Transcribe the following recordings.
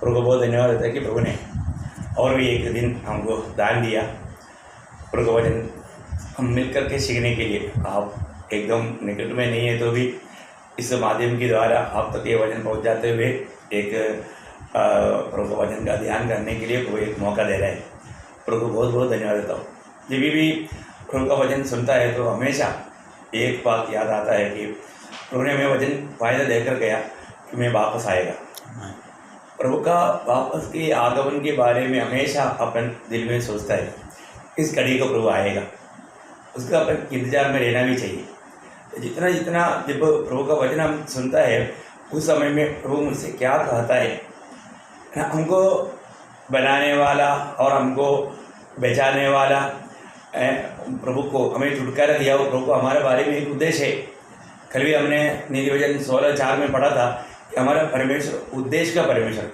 प्रभु को बहुत धन्यवाद देता है कि प्रभु ने और भी एक दिन हमको दान दिया। प्रभु का वचन हम मिल कर के सीखने के लिए, आप एकदम निकट में नहीं है तो भी इस माध्यम के द्वारा आप तक ये वचन पहुंच जाते हुए एक प्रभु का वचन का ध्यान करने के लिए प्रभु एक मौका दे रहे हैं। प्रभु को बहुत बहुत धन्यवाद देता हूँ। जब भी प्रभु का वचन सुनता है तो हमेशा एक बात याद आता है कि प्रभु ने हमें वचन फायदा देकर गया कि मैं वापस आएगा। प्रभु का वापस के आगमन के बारे में हमेशा अपन दिल में सोचता है, इस घड़ी को प्रभु आएगा, उसका अपन इंतजार में रहना भी चाहिए। जितना जितना जब प्रभु का वचन हम सुनता है उस समय में प्रभु मुझसे क्या कहता है, हमको बनाने वाला और हमको बचाने वाला प्रभु को हमें छुटकारा दिया, वो प्रभु को हमारे बारे में एक उद्देश्य है। कल भी हमने नीति वचन 16:4 में पढ़ा था कि हमारा परमेश्वर उद्देश्य का परमेश्वर,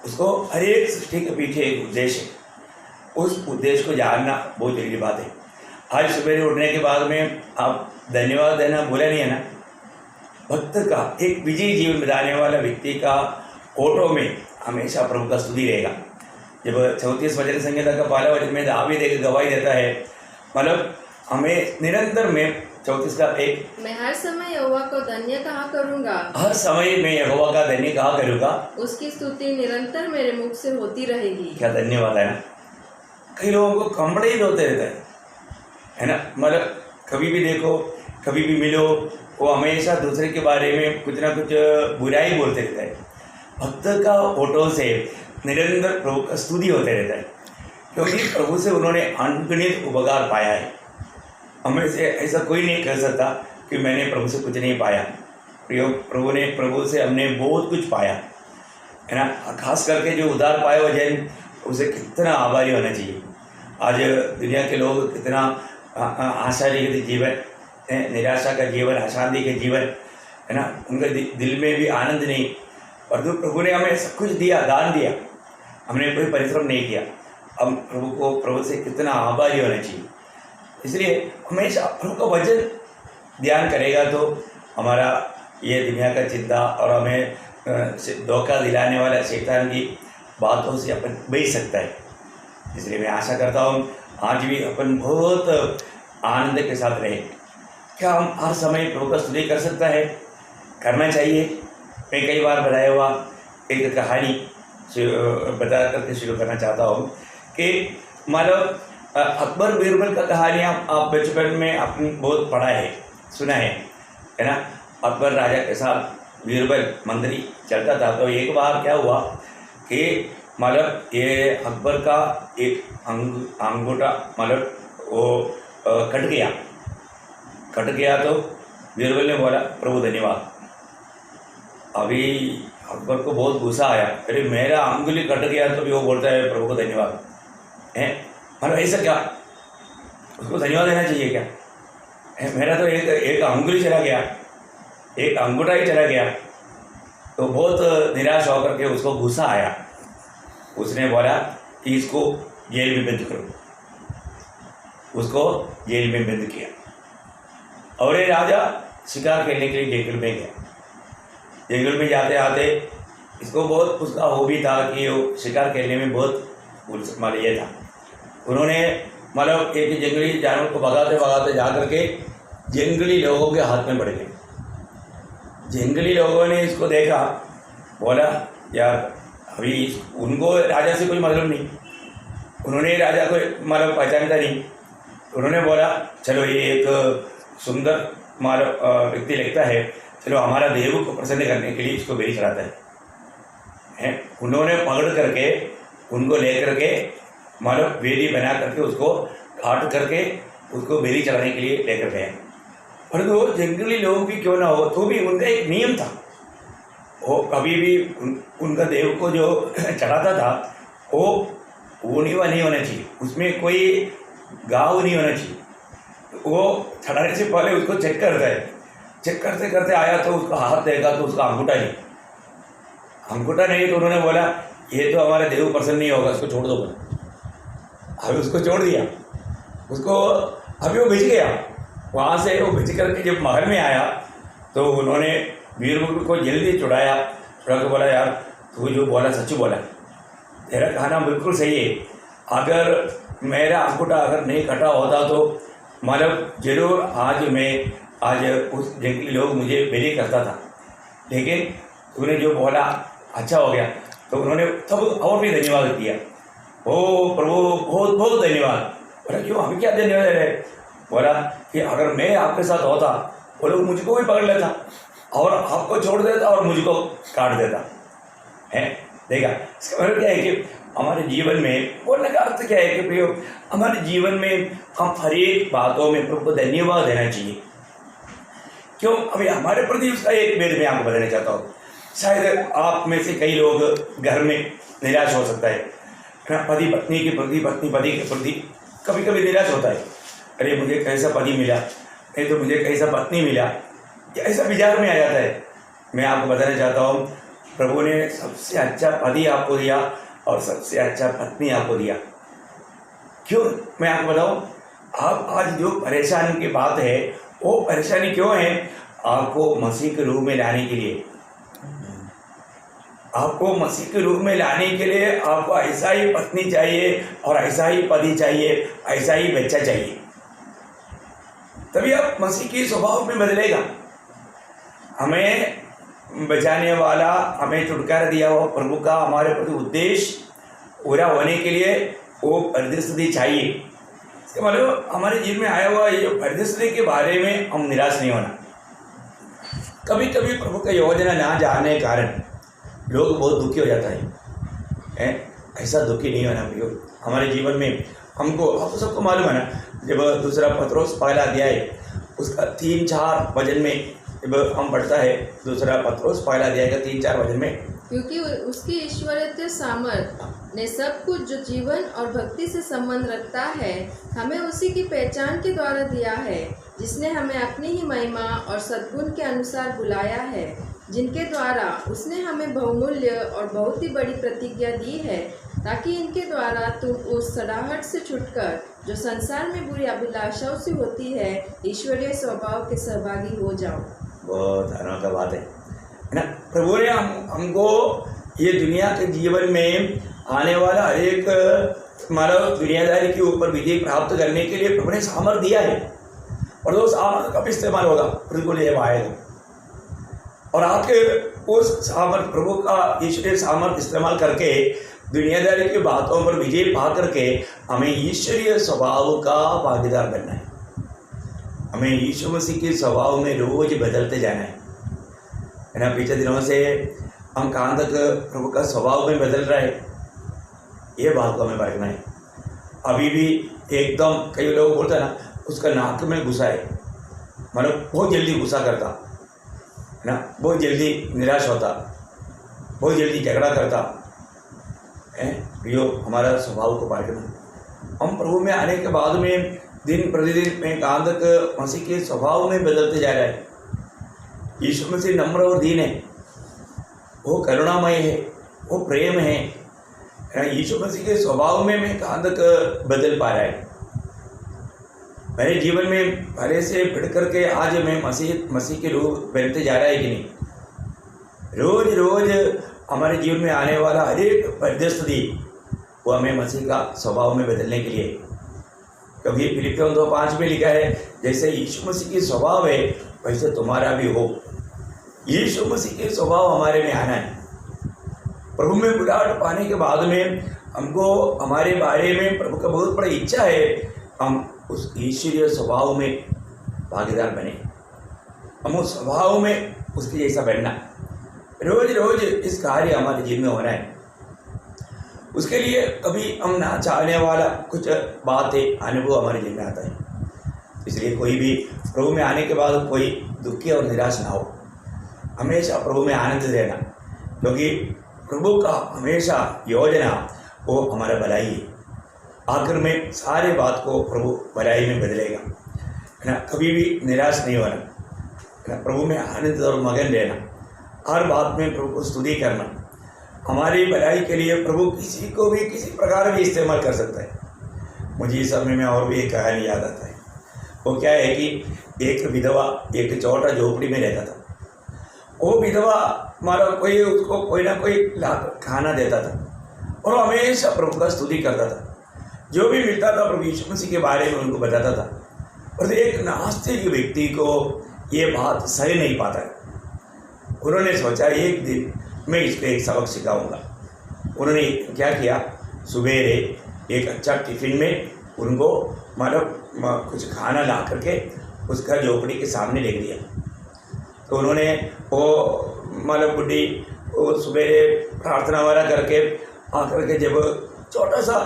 उसको हर एक सृष्टि के पीछे एक उद्देश्य है। उस उद्देश्य को जानना बहुत जरूरी बात है। आज सवेरे उठने के बाद में आप धन्यवाद देना भूला नहीं है ना। भक्त का एक विजयी जीवन बिताने वाला व्यक्ति का फोटो में हमेशा प्रभु का स्तुति रहेगा। जब 34 वचन संहिता का पहला वचन में दावीद एक गवाही देता है, मतलब हमें निरंतर में 34 का 1, मैं हर समय यहोवा को धन्य कहा करूंगा, हर समय मैं यहोवा का धन्य कहा करूंगा, उसकी स्तुति निरंतर मेरे मुख से होती रहेगी। क्या धन्यवाद है ना। कई लोगों को कमड़े ही धोते रहता है ना, मतलब कभी भी देखो कभी भी मिलो वो हमेशा दूसरे के बारे में कुछ ना कुछ बुराई बोलते रहता है। भक्त का फोटो से निरंतर प्रभु का स्तुति होते रहता है, क्योंकि प्रभु से उन्होंने अनगिनत उपकार पाया है। हमें से ऐसा कोई नहीं कह सकता कि मैंने प्रभु से कुछ नहीं पाया। प्रभु से हमने बहुत कुछ पाया है ना। खास करके जो उधार पाए हुए जैन, उसे कितना आभारी होना चाहिए। आज दुनिया के लोग कितना आशारहित जीवन, निराशा का जीवन, अशांति का जीवन है ना, उनके दिल में भी आनंद नहीं। और जो प्रभु ने हमें सब कुछ दिया, दान दिया, हमने कोई परिश्रम नहीं किया। हम प्रभु से कितना आभारी होना चाहिए। इसलिए हमेशा प्रभु का वचन ध्यान करेगा तो हमारा ये दुनिया का चिंता और हमें धोखा दिलाने वाला शैतान की बातों से अपन बच सकता है। इसलिए मैं आशा करता हूँ आज भी अपन बहुत आनंद के साथ रहे। क्या हम हर समय प्रभु का स्तुति कर सकता है? करना चाहिए। मैं कई बार बताया हुआ एक कहानी बता करके शुरू करना चाहता हूँ कि मतलब अकबर बीरबल का कहानी आप बचपन में आपने बहुत पढ़ा है, सुना है ना। अकबर राजा के साथ बीरबल मंत्री चलता था। तो एक बार क्या हुआ कि मतलब ये अकबर का एक अंगूठा मतलब वो कट गया। तो बीरबल ने बोला प्रभु धन्यवाद। अभी अकबर को बहुत गुस्सा आया, अरे मेरा अंगुली कट गया तो भी वो बोलता है प्रभु को धन्यवाद है। मतलब ऐसा क्या, उसको धन्यवाद देना चाहिए क्या? मेरा तो एक अंगुली चला गया, एक अंगूठा ही चला गया। तो बहुत निराश होकर के उसको गुस्सा आया। उसने बोला कि इसको जेल में बंद करो। उसको जेल में बंद किया और ये राजा शिकार खेलने के लिए जंगल में गया। जंगल में जाते आते इसको बहुत उसका हॉबी था कि वो शिकार खेलने में बहुत मतलब ये था। उन्होंने मतलब एक जंगली जानवर को भगाते भगाते जा करके जंगली लोगों के हाथ में पड़ गए। जंगली लोगों ने इसको देखा, बोला यार अभी उनको राजा से कोई मतलब नहीं, उन्होंने राजा को मतलब पहचानता नहीं। उन्होंने बोला चलो ये एक सुंदर मतलब व्यक्ति लगता है, चलो हमारा देव को प्रसन्न करने के लिए इसको बेरी चढ़ाता है। उन्होंने पकड़ करके उनको लेकर के मतलब बेरी बना करके उसको काट करके उसको बेरी चढ़ाने के लिए लेकर गए। परंतु वो जंगली लोग भी क्यों ना हो तो भी उनका एक नियम था, वो कभी भी उनका देव को जो चढ़ाता था वो ऊनीवा नहीं होना चाहिए, उसमें कोई गाव नहीं होना चाहिए। वो चढ़ाने से पहले उसको चेक करता है। चेक करते करते आया तो उसका हाथ देखा तो उसका अंगूठा नहीं। तो उन्होंने बोला ये तो हमारे देव प्रसन्न नहीं होगा, उसको छोड़ दो। बोला अभी उसको छोड़ दिया। उसको अभी वो भिज गया। वहाँ से वो भिज करके जब महल में आया तो उन्होंने बीरबल को जल्दी छुड़ाया। छुड़ा के बोला यार तू जो बोला सच बोला, तेरा कहना बिल्कुल सही है। अगर मेरा अंगूठा अगर नहीं कटा होता तो मतलब जरूर आज उस जंगली लोग मुझे बेली करता था, लेकिन तूने जो बोला अच्छा हो गया। तो उन्होंने तब और भी धन्यवाद दिया। ओ प्रभु बहुत बहुत धन्यवाद। बोला क्यों, हमें क्या धन्यवाद दे रहे? बोला कि अगर मैं आपके साथ होता वो लोग मुझको भी पकड़ लेता और आपको छोड़ देता और मुझको काट देता है। देखा, इसका मतलब क्या है कि हमारे जीवन में बोलने का अर्थ क्या है कि प्रियो, हमारे जीवन में हम हर एक बातों में प्रभु को धन्यवाद देना चाहिए। क्यों? अभी हमारे प्रति उसका एक वेद मैं आपको बताना चाहता हूँ। शायद आप में से कई लोग घर में निराश हो सकता है ना, पति पत्नी के प्रति, पत्नी पति के प्रति कभी कभी निराश होता है। अरे मुझे कैसा पति मिला, नहीं तो मुझे कैसा पत्नी मिला, ऐसा विचार में आ जाता है। मैं आपको बताना चाहता हूँ, प्रभु ने सबसे अच्छा पति आपको दिया और सबसे अच्छा पत्नी आपको दिया। क्यों? मैं आपको बताऊँ, आप आज जो परेशानी की बात है वो परेशानी क्यों है? आपको मसीह के रूप में लाने के लिए, आपको मसीह के रूप में लाने के लिए आपको ऐसा ही पत्नी चाहिए और ऐसा ही पति चाहिए, ऐसा ही बच्चा चाहिए, तभी आप मसीह के स्वभाव में बदलेगा। हमें बचाने वाला, हमें छुटकारा दिया हुआ प्रभु का हमारे प्रति उद्देश्य पूरा होने के लिए वो परिस्थिति चाहिए। इसका मतलब हमारे जीवन में आया हुआ ये परिस्थिति के बारे में हम निराश नहीं होना। कभी कभी प्रभु का योजना ना जानने के कारण लोग बहुत दुखी हो जाता है। ऐसा दुखी नहीं होना प्रियो। हमारे जीवन में हमको, आपको सबको मालूम है ना, जब दूसरा पत्रोस पहला अध्याय उसका 3-4 वचन में जब हम पढ़ता है, दूसरा पत्रोस पहला अध्याय का 3-4 वचन में, क्योंकि उसकी ईश्वरीय सामर्थ ने सब कुछ जो जीवन और भक्ति से संबंध रखता है हमें उसी की पहचान के द्वारा दिया है, जिसने हमें अपनी ही महिमा और सद्गुण के अनुसार बुलाया है, जिनके द्वारा उसने हमें बहुमूल्य और बहुत ही बड़ी प्रतिज्ञा दी है, ताकि इनके द्वारा तुम उस सड़ाहट से छुटकर जो संसार में बुरी अभिलाषाओं से होती है, ईश्वरीय स्वभाव के सहभागी हो जाओ। बहुत आनंद का बात है ना। प्रभु ने हमको ये दुनिया के जीवन में आने वाला हर एक मानव दुनियादारी के ऊपर विजय प्राप्त करने के लिए प्रभु ने सामर्थ दिया है, और वो सामर्थ कब इस्तेमाल होगा? प्रभु ने जब आएगा और आके उस सामर्थ, प्रभु का ईश्वरीय सामर्थ इस्तेमाल करके दुनियादारी की बातों पर विजय पा करके हमें ईश्वरीय स्वभाव का भागीदार बनना है। हमें यीशु मसीह के स्वभाव में रोज बदलते जाना है ना। पिछले दिनों से हम कहाँ तक प्रभु का स्वभाव में बदल रहा है, ये बात को हमें परखना है। अभी भी एकदम कई लोग बोलते हैं ना, उसका नाक में गुस्सा है, मतलब बहुत जल्दी गुस्सा करता है ना, बहुत जल्दी निराश होता, बहुत जल्दी झगड़ा करता है। यो हमारा स्वभाव को परखना। हम प्रभु में आने के बाद में दिन प्रतिदिन में कहाँ तक मसीह के स्वभाव में बदलते जा रहा है। यीशु मसीह नम्र और दीन है, वो करुणामय है, वो प्रेम है। यीशु मसीह के स्वभाव में मैं कहाँ तक बदल पा रहा है। मेरे जीवन में पहले से बढ़ करके आज मैं मसीह के रूप बनते जा रहा है कि नहीं? रोज रोज हमारे जीवन में आने वाला हर एक परिस्थिति वो हमें मसीह का स्वभाव में बदलने के लिए, क्योंकि फिलिपियों 2:5 में लिखा है, जैसे यीशु मसीह के स्वभाव है वैसे तुम्हारा भी हो। यीशु मसीह के स्वभाव हमारे में आना है। प्रभु में बुलाहट पाने के बाद में हमको हमारे बारे में प्रभु का बहुत बड़ा इच्छा है, हम उस ईश्वरीय स्वभाव में भागीदार बने, हम उस स्वभाव में उसके जैसा बनना। रोज रोज इस कार्य हमारे जीवन में होना है। उसके लिए कभी हम ना चाहने वाला कुछ बातें, अनुभव हमारे जीवन में आता है। इसलिए कोई भी प्रभु में आने के बाद कोई दुखी और निराश ना हो, हमेशा प्रभु में आनंद देना, क्योंकि प्रभु का हमेशा योजना वो हमारा भलाई है। आखिर में सारे बात को प्रभु भलाई में बदलेगा, है ना। कभी भी निराश नहीं होना, है ना। प्रभु में आनंद और मगन रहना, हर बात में प्रभु को स्तुति करना। हमारी भलाई के लिए प्रभु किसी को भी किसी प्रकार भी इस्तेमाल कर सकता है। मुझे इस समय में और भी एक कहानी याद आता है। वो क्या है कि एक विधवा एक छोटा झोपड़ी में रहता था। वो विधवा मतलब कोई उसको कोई ना कोई ला खाना देता था और हमेशा प्रभु का स्तुति करता था। जो भी मिलता था प्रभु यीशु मसीह के बारे में उनको बताता था। और एक नास्तिक व्यक्ति को ये बात सही नहीं पाता है। उन्होंने सोचा एक दिन मैं इसको एक सबक सिखाऊंगा। उन्होंने क्या किया, सुबेरे एक अच्छा टिफिन में उनको मतलब कुछ खाना ला करके उसका झोपड़ी के सामने लेके दिया। तो उन्होंने वो मतलब बुढ़ी वो सुबेरे प्रार्थना वाला करके आकर के जब छोटा सा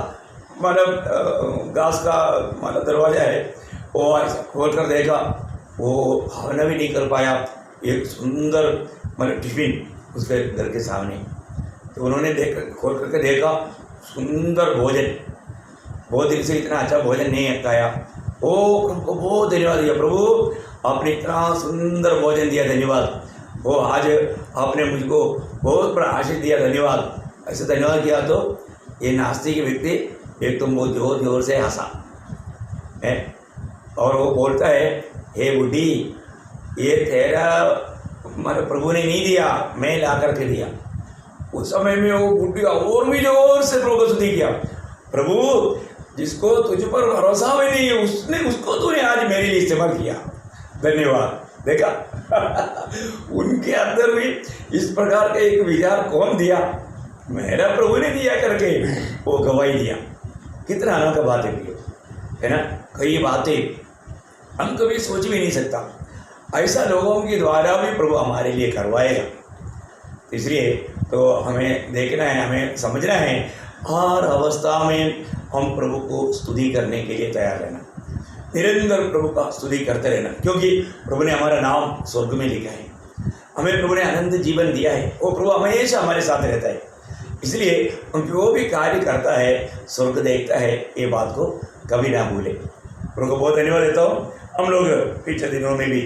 मतलब घास का मतलब दरवाज़ा है वो ऐसा खोल कर देखा, वो खाना भी नहीं कर पाया। एक सुंदर मतलब टिफिन उसके घर के सामने। तो उन्होंने खोल करके देखा, सुंदर भोजन, बहुत दिन से इतना अच्छा भोजन नहीं खाया। ओ प्रभु को बहुत धन्यवाद दिया, प्रभु आपने इतना सुंदर भोजन दिया, धन्यवाद। वो आज आपने मुझको बहुत बड़ा आशीष दिया, धन्यवाद। ऐसे धन्यवाद किया तो ये नास्तिक व्यक्ति एक तो बहुत जोर जोर से हंसा है और वो बोलता है, हे बुढ़ी ये तेरा मतलब प्रभु ने नहीं दिया, मैं ला करके दिया। उस समय में वो बुढ़ी और भी जोर से प्रभु को स्तुति किया, प्रभु जिसको तुझ पर भरोसा भी नहीं है उसने उसको तूने आज मेरे लिए इस्तेमाल किया, धन्यवाद। देखा उनके अंदर भी इस प्रकार का एक विचार कौन दिया, मेरा प्रभु ने दिया करके वो गवाही दिया। कितना अनोखा बात है ना। कई बातें हम कभी सोच भी नहीं सकता, ऐसा लोगों के द्वारा भी प्रभु हमारे लिए करवाएगा। इसलिए तो हमें देखना है, हमें समझना है, हर अवस्था में हम प्रभु को स्तुति करने के लिए तैयार रहना, निरंतर प्रभु का स्तुति करते रहना, क्योंकि प्रभु ने हमारा नाम स्वर्ग में लिखा है, हमें प्रभु ने अनंत जीवन दिया है, वो प्रभु हमेशा हमारे साथ रहता है। इसलिए हम जो भी कार्य करता है स्वर्ग देखता है, ये बात को कभी ना भूले। प्रभु को बहुत धन्यवाद देता हूँ। हम लोग पिछले दिनों में भी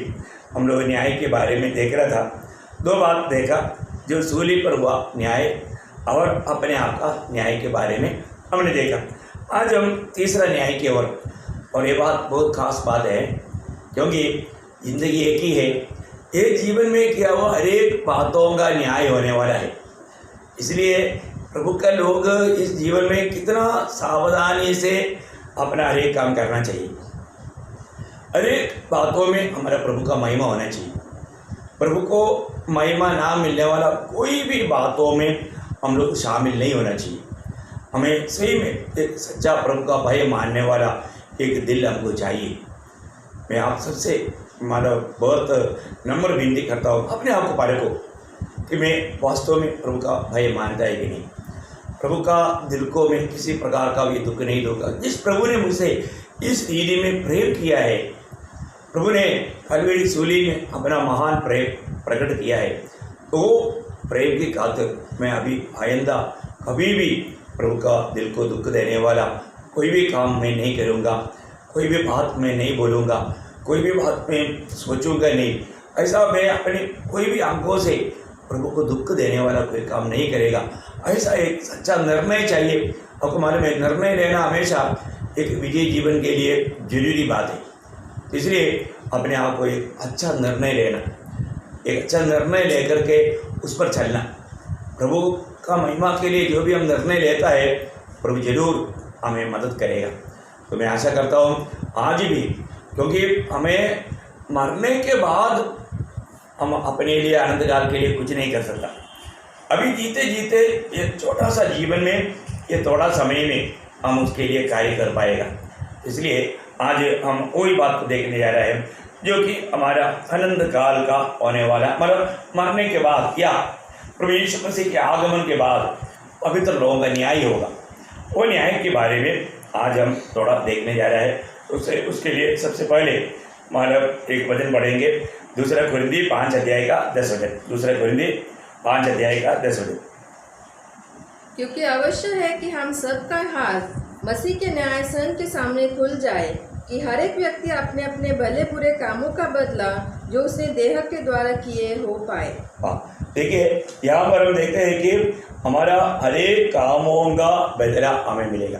हम लोग न्याय के बारे में देख रहा था। दो बात देखा, जो सूली पर हुआ न्याय और अपने आप का न्याय के बारे में हमने देखा। आज हम तीसरा न्याय की ओर, और ये बात बहुत खास बात है क्योंकि ज़िंदगी एक ही है, ये जीवन में किया हुआ हर एक बातों का न्याय होने वाला है। इसलिए प्रभु का लोग इस जीवन में कितना सावधानी से अपना हर एक काम करना चाहिए। हर एक बातों में हमारा प्रभु का महिमा होना चाहिए। प्रभु को महिमा ना मिलने वाला कोई भी बातों में हम लोग शामिल नहीं होना चाहिए। हमें सही में एक सच्चा प्रभु का भय मानने वाला एक दिल हमको चाहिए। मैं आप सबसे मतलब बहुत नम्र विनती करता हूँ, अपने आप को पारखो कि मैं वास्तव में प्रभु का भय मानता है कि नहीं। प्रभु का दिल को मैं किसी प्रकार का भी दुख नहीं दूंगा। जिस प्रभु ने मुझसे इस रीति में प्रेम किया है, प्रभु ने कलवरी सूली में अपना महान प्रेम प्रकट किया है, तो प्रेम की खातिर मैं अभी आइंदा कभी भी प्रभु का दिल को दुख देने वाला कोई भी काम मैं नहीं करूँगा, कोई भी बात मैं नहीं बोलूँगा, कोई भी बात मैं सोचूंगा नहीं। ऐसा मैं अपने कोई भी आंखों से प्रभु को दुख देने वाला कोई काम नहीं करेगा। ऐसा एक सच्चा निर्णय चाहिए। आपको मालूम है, निर्णय लेना हमेशा एक विजयी जीवन के लिए जरूरी बात है। इसलिए अपने आप को एक अच्छा निर्णय लेना, एक अच्छा निर्णय लेकर के उस पर चलना। प्रभु का महिमा के लिए जो भी हम निर्णय लेता है, प्रभु जरूर हमें मदद करेगा। तो मैं आशा करता हूँ आज भी, क्योंकि हमें मरने के बाद हम अपने लिए आनंद काल के लिए कुछ नहीं कर सकता। अभी जीते जीते ये छोटा सा जीवन में, ये थोड़ा समय में हम उसके लिए कार्य कर पाएगा। इसलिए आज हम वही बात को देखने जा रहे हैं जो कि हमारा आनंद काल का होने वाला, मतलब मरने के बाद या प्रभु यीशु मसीह के आगमन के बाद पवित्र लोगों का न्याय होगा। वो न्याय के बारे में आज हम थोड़ा देखने जा रहे हैं। उसके लिए सबसे पहले मतलब एक वचन पढ़ेंगे, दूसरा कुरिन्थी 5 अध्याय का 10 वचन। दूसरा कुरिन्थी 5 अध्याय का 10 वचन। क्योंकि अवश्य है कि हम सबका हाथ मसीह के न्यायासन के सामने खुल जाए कि हर एक व्यक्ति अपने अपने भले बुरे कामों का बदला जो उसने देह के द्वारा किए हो पाए। देखिए यहाँ पर हम देखते हैं कि हमारा हर एक कामों का बदला हमें मिलेगा।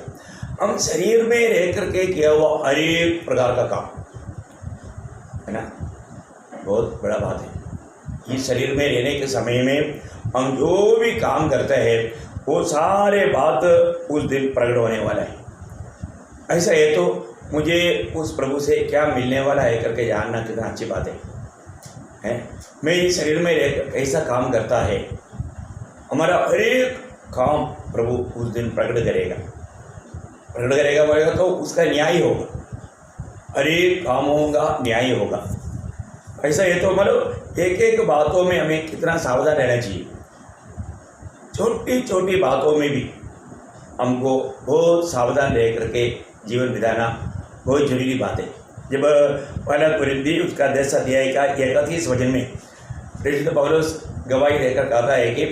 हम शरीर में रह करके किया हुआ हर एक प्रकार का काम है ना, बहुत बड़ा बात है। इस शरीर में रहने के समय में हम जो भी काम करते हैं वो सारे बात उस दिन प्रकट होने वाला है। ऐसा है तो मुझे उस प्रभु से क्या मिलने वाला है करके जानना कितना अच्छी बात है। मैं इस शरीर में रहकर कैसा काम करता है, हमारा हर एक काम प्रभु उस दिन प्रकट करेगा बोलेगा तो उसका न्याय होगा, हर एक कामों का न्याय होगा। ऐसा है तो मतलब एक एक बातों में हमें कितना सावधान रहना चाहिए। छोटी छोटी बातों में भी हमको बहुत सावधान रह करके जीवन बिताना बहुत जरूरी बात है। जब पहला कुरिन्थी उसका 10 अध्याय का 31 वचन में प्रेरित पौलुस गवाही देकर कहता है कि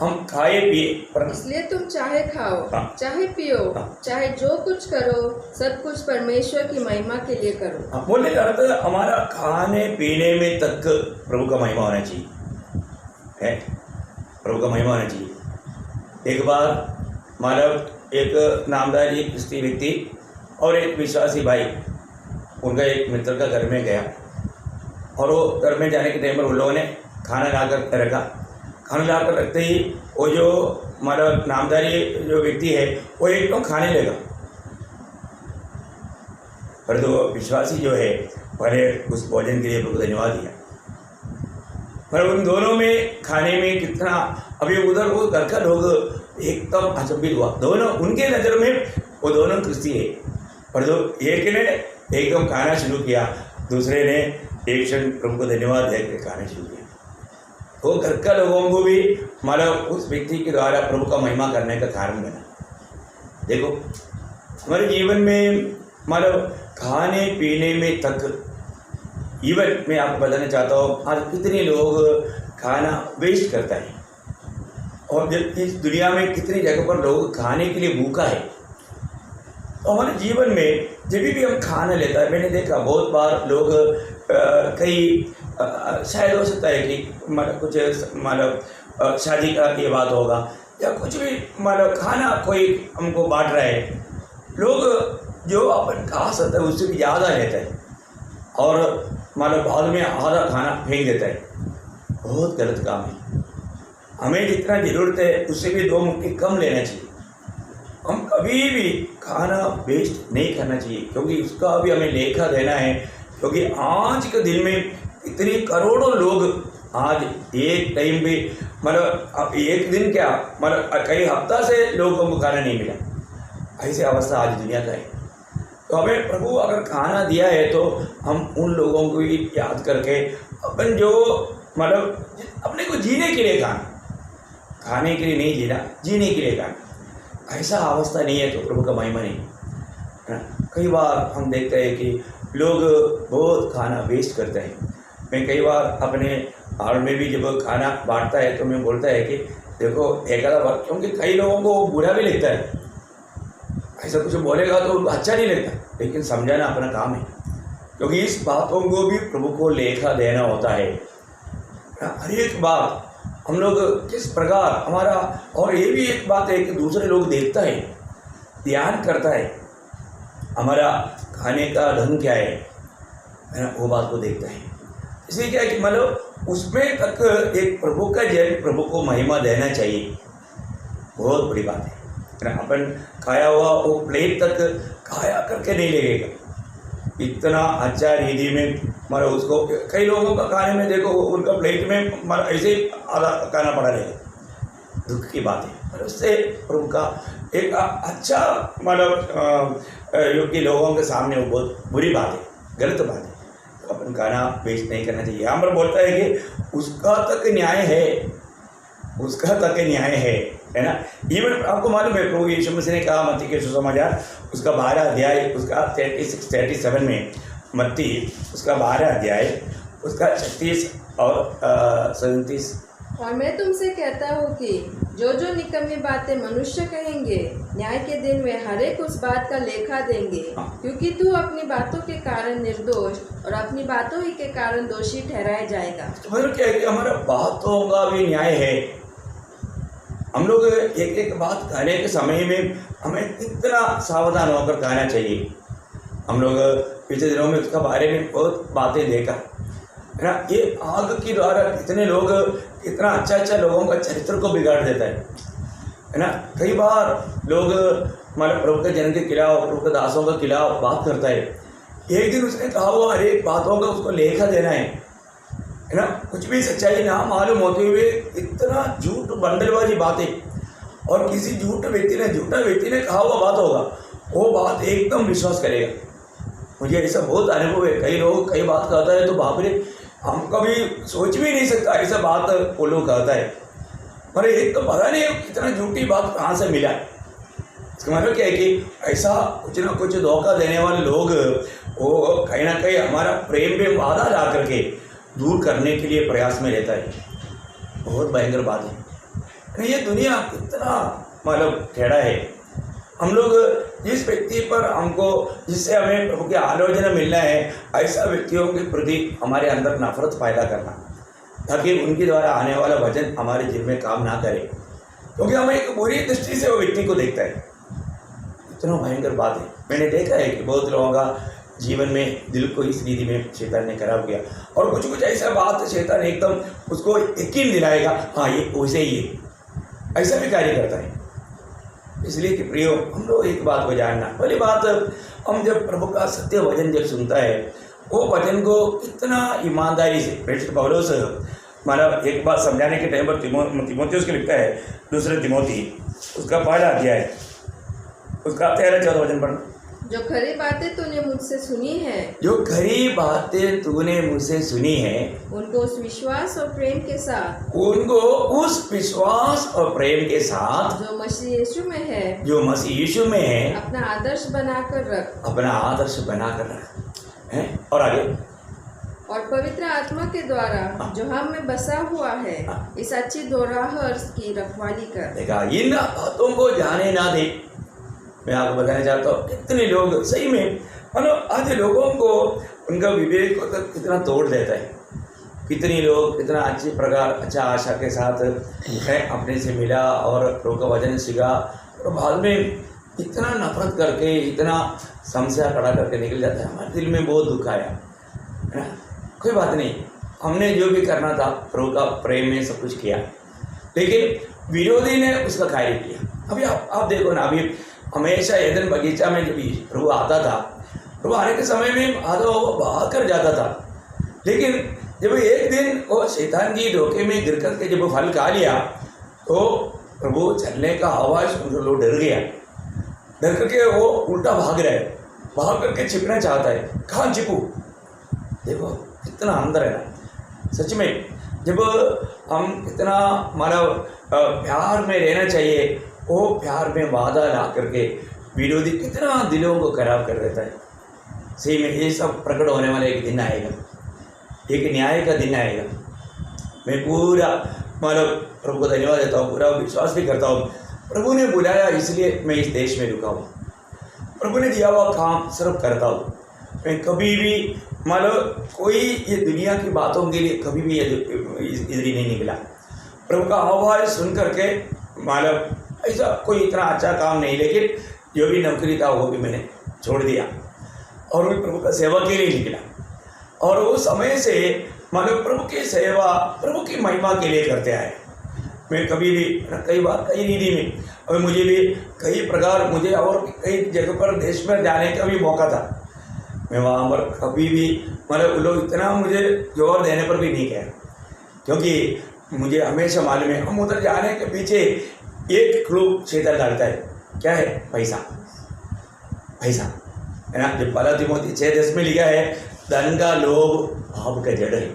हम खाए पिए इसलिए तुम चाहे खाओ चाहे पियो चाहे जो कुछ करो सब कुछ परमेश्वर की महिमा के लिए करो। बोलने का अर्थ हमारा खाने पीने में तक प्रभु का महिमा होना चाहिए है, प्रभु का महिमा होना चाहिए। एक बार मानव एक नामदारी क्रिस्ती व्यक्ति और एक विश्वासी भाई उनका एक मित्र का घर में गया और वो घर में जाने के टाइम पर उन लोगों ने खाना लाकर रखा। खाना लाकर रखते ही वो जो हमारा नामदारी जो व्यक्ति है वो एकदम खाने लगा, पर तो विश्वासी जो है पहले उस भोजन के लिए प्रभु धन्यवाद दिया। पर उन दोनों में खाने में कितना अभी उधर वो घर का लोग एकदम अचंभित हुआ। दोनों उनके नज़र में वो दोनों क्रिस्ती है, पर तो एक ने एकदम खाना शुरू किया, दूसरे ने एक क्षण प्रभु को धन्यवाद देकर खाना शुरू किया। वो घर का लोगों को भी मतलब उस व्यक्ति के द्वारा प्रभु का महिमा करने का कारण बना। देखो हमारे जीवन में मतलब खाने पीने में तक इवन मैं आपको बताना चाहता हूँ आज कितने लोग खाना वेस्ट करता है और जब इस दुनिया में कितनी जगह पर लोग खाने के लिए भूखा है। तो हमारे जीवन में जब भी हम खाना लेता है, मैंने देखा बहुत बार लोग कई शायद हो सकता है कि मतलब कुछ मतलब शादी का ये बात होगा या कुछ भी मतलब खाना कोई हमको बांट रहा है, लोग जो अपन खा सकता है उससे भी ज़्यादा लेता है और मतलब बाद में आधा खाना फेंक देता है। बहुत गलत काम है। हमें जितना ज़रूरत है उससे भी 2 मुट्ठी कम लेना चाहिए। हम कभी भी खाना वेस्ट नहीं करना चाहिए क्योंकि उसका भी हमें लेखा देना है। क्योंकि आज के दिन में इतने करोड़ों लोग आज एक टाइम भी मतलब एक दिन क्या मतलब कई हफ्ता से लोगों को खाना नहीं मिला, ऐसी अवस्था आज दुनिया का है। तो हमें प्रभु अगर खाना दिया है तो हम उन लोगों को भी याद करके अपन जो मतलब अपने को जीने के लिए खाने के लिए नहीं जीना, जीने के लिए खाना, ऐसा अवस्था नहीं है तो प्रभु का महिमा नहीं है ना। कई बार हम देखते हैं कि लोग बहुत खाना वेस्ट करते हैं। मैं कई बार अपने हाल में भी जब खाना बांटता है तो मैं बोलता है कि देखो एक आधा बार, क्योंकि कई लोगों को बुरा भी लगता है, ऐसा कुछ बोलेगा तो उनको अच्छा नहीं लगता, लेकिन समझाना अपना काम है क्योंकि इस बातों को भी प्रभु को लेखा देना होता है। हर एक बात हम लोग किस प्रकार हमारा, और ये भी एक बात है कि दूसरे लोग देखता है, ध्यान करता है हमारा खाने का ढंग क्या है ना, वो बात को देखता है। इसलिए क्या है कि मतलब उसमें तक एक प्रभु का जय, प्रभु को महिमा देना चाहिए, बहुत बड़ी बात है ना। अपन खाया हुआ वो प्लेट तक खाया करके नहीं लगेगा, इतना अच्छा रीति में मतलब उसको कई लोगों का खाने में देखो उनका प्लेट में मतलब ऐसे ही आधा खाना पड़ा रहेगा, दुख की बात है। और उससे प्रभु का एक अच्छा मतलब योग्य लोगों के सामने वो बहुत बुरी बात है, गलत बात है। तो अपन खाना वेस्ट नहीं करना चाहिए। यहाँ पर बोलता है कि उसका तक न्याय है, उसका तक न्याय है ना। इवन आपको मालूम है प्रभु यीशु मसीह ने कहा मत्ती के सुसमाचार उसका 12 अध्याय उसका 36-37 में, मत्ती उसका 12 अध्याय उसका 36 और 37। और मैं तुमसे कहता हूँ कि जो जो निकम्मी बातें मनुष्य कहेंगे न्याय के दिन वे हर एक उस बात का लेखा देंगे, क्योंकि तू अपनी बातों के कारण निर्दोष और अपनी बातों ही के कारण दोषी ठहराया जाएगा। तो मतलब क्या है कि हमारा बातों का भी न्याय है। हम लोग एक एक बात खाने के समय में हमें कितना सावधान होकर खाना चाहिए। हम लोग पिछले दिनों में उसका बारे में बहुत बातें देखा। है ना। ये आग के द्वारा कितने लोग, कितना अच्छा अच्छा लोगों का चरित्र को बिगाड़ देता है ना। कई बार लोग मतलब प्रभु के जन के खिलाफ, प्रभु के दासों के खिलाफ बात करता है। एक दिन उसने कहा हुआ हर एक बातों का उसको लेखा देना है ना। कुछ भी सच्चाई ना मालूम होते हुए इतना झूठ बंडलबाजी बातें, और किसी झूठा व्यक्ति ने कहा हुआ बात होगा, वो बात एकदम विश्वास करेगा। मुझे ऐसा बहुत अनुभव है। कई लोग कई बात कहता है तो बाप रे, हम कभी सोच भी नहीं सकता ऐसा बात वो लोग कहता है। पर एक तो पता नहीं इतना झूठी बात कहाँ से मिला। इसका मतलब क्या है कि ऐसा कुछ ना कुछ धोखा देने वाले लोग वो कहीं ना कहीं हमारा प्रेम में बाधा ला करके दूर करने के लिए प्रयास में रहता है। बहुत भयंकर बात है। ये दुनिया कितना मतलब टेढ़ा है। हम लोग जिस व्यक्ति पर हमको, जिससे हमें प्रभु की आलोचना मिलना है, ऐसा व्यक्तियों के प्रति हमारे अंदर नफरत पैदा करना, ताकि उनके द्वारा आने वाला वचन हमारे दिल में काम ना करे, क्योंकि हमें एक बुरी दृष्टि से वो व्यक्ति को देखता है। इतना भयंकर बात है। मैंने देखा है कि बहुत लोगों का जीवन में दिल को इस रीति में शैतान ने खराब किया, और कुछ कुछ ऐसा बात शैतान एकदम उसको यकीन दिलाएगा, हाँ ये वैसे ही है, ऐसा भी कार्य करता है। इसलिए कि प्रियो, हम लोग एक बात को जानना, पहली बात, हम जब प्रभु का सत्य वचन जब सुनता है, वो वचन को कितना ईमानदारी से, प्रेषित पौलुस मतलब एक बात समझाने के टाइम पर तिमोथियुस को लिखता है, दूसरे तिमोथी उसका पहला अध्याय उसका 13-14 वचन पढ़ना। जो खरी बातें तूने मुझसे सुनी है, जो खरी बातें तूने मुझसे सुनी है, उनको उस विश्वास और प्रेम के साथ, उनको उस विश्वास और प्रेम के साथ जो मसीह यीशु में है, जो मसीह यीशु में है, अपना आदर्श बनाकर रख। अपना आदर्श बनाकर रख है। और आगे, और पवित्र आत्मा के द्वारा जो हम में बसा हुआ है, इस अच्छी दोराहर की रखवाली कर। देखा, इन बातों को जाने ना दे। मैं आपको बताना चाहता हूँ, कितने लोग सही में मतलब आज लोगों को उनका विवेक को तो कितना तोड़ देता है। कितने लोग कितना अच्छी प्रकार, अच्छा आशा के साथ है अपने से मिला और प्रभु का वचन सीखा, और बाद में इतना नफरत करके, इतना समस्या खड़ा करके निकल जाता है। हमारे दिल में बहुत दुख आया है ना। कोई बात नहीं, हमने जो भी करना था प्रभु का प्रेम में सब कुछ किया, लेकिन विरोधी ने उसका कार्य किया। अभी आप देखो ना, अभी हमेशा एदन बगीचा में जब प्रभु आता था, प्रभु आने के समय में आधा वो भाग कर जाता था, लेकिन जब एक दिन वो शैतान की धोखे में गिर कर के जब फल खा लिया, तो प्रभु चलने का आवाज़ सुन लोग डर गया। डर करके वो उल्टा भाग रहा है, भाग करके छिपना चाहता है। कहाँ छिपू? देखो कितना अंदर है ना। सच में जब हम इतना मतलब प्यार में रहना चाहिए, वो प्यार में वादा ला करके विरोधी कितना दिलों को खराब कर देता है। सही में ये सब प्रकट होने वाला एक दिन आएगा, एक न्याय का दिन आएगा। मैं पूरा मतलब प्रभु को धन्यवाद देता हूँ, पूरा विश्वास भी करता हूँ। प्रभु ने बुलाया इसलिए मैं इस देश में रुका हूँ, प्रभु ने दिया हुआ काम सिर्फ करता हूँ। मैं कभी भी मतलब कोई ये दुनिया की बातों के लिए कभी भी इधर ही नहीं निकला। प्रभु का आवाज़ सुन करके मतलब ऐसा कोई इतना अच्छा काम नहीं, लेकिन जो भी नौकरी था वो भी मैंने छोड़ दिया और मैं प्रभु का सेवा के लिए निकला। और वो समय से मतलब प्रभु की सेवा, प्रभु की महिमा के लिए करते आए। मैं कभी भी कई बार कई रीति में, और मुझे भी कई प्रकार, मुझे और कई जगह पर देश में जाने का भी मौका था। मैं वहाँ पर कभी भी मतलब लोग इतना मुझे जोर देने पर भी नहीं गया, क्योंकि मुझे हमेशा मालूम है हम उधर जाने के पीछे एक क्लू शैतान डालता है, क्या है? पैसा। पैसा है ना। जब पहला तिमोथी 6:10 में लिखा है, धन का लोभ पाप का जड़ है।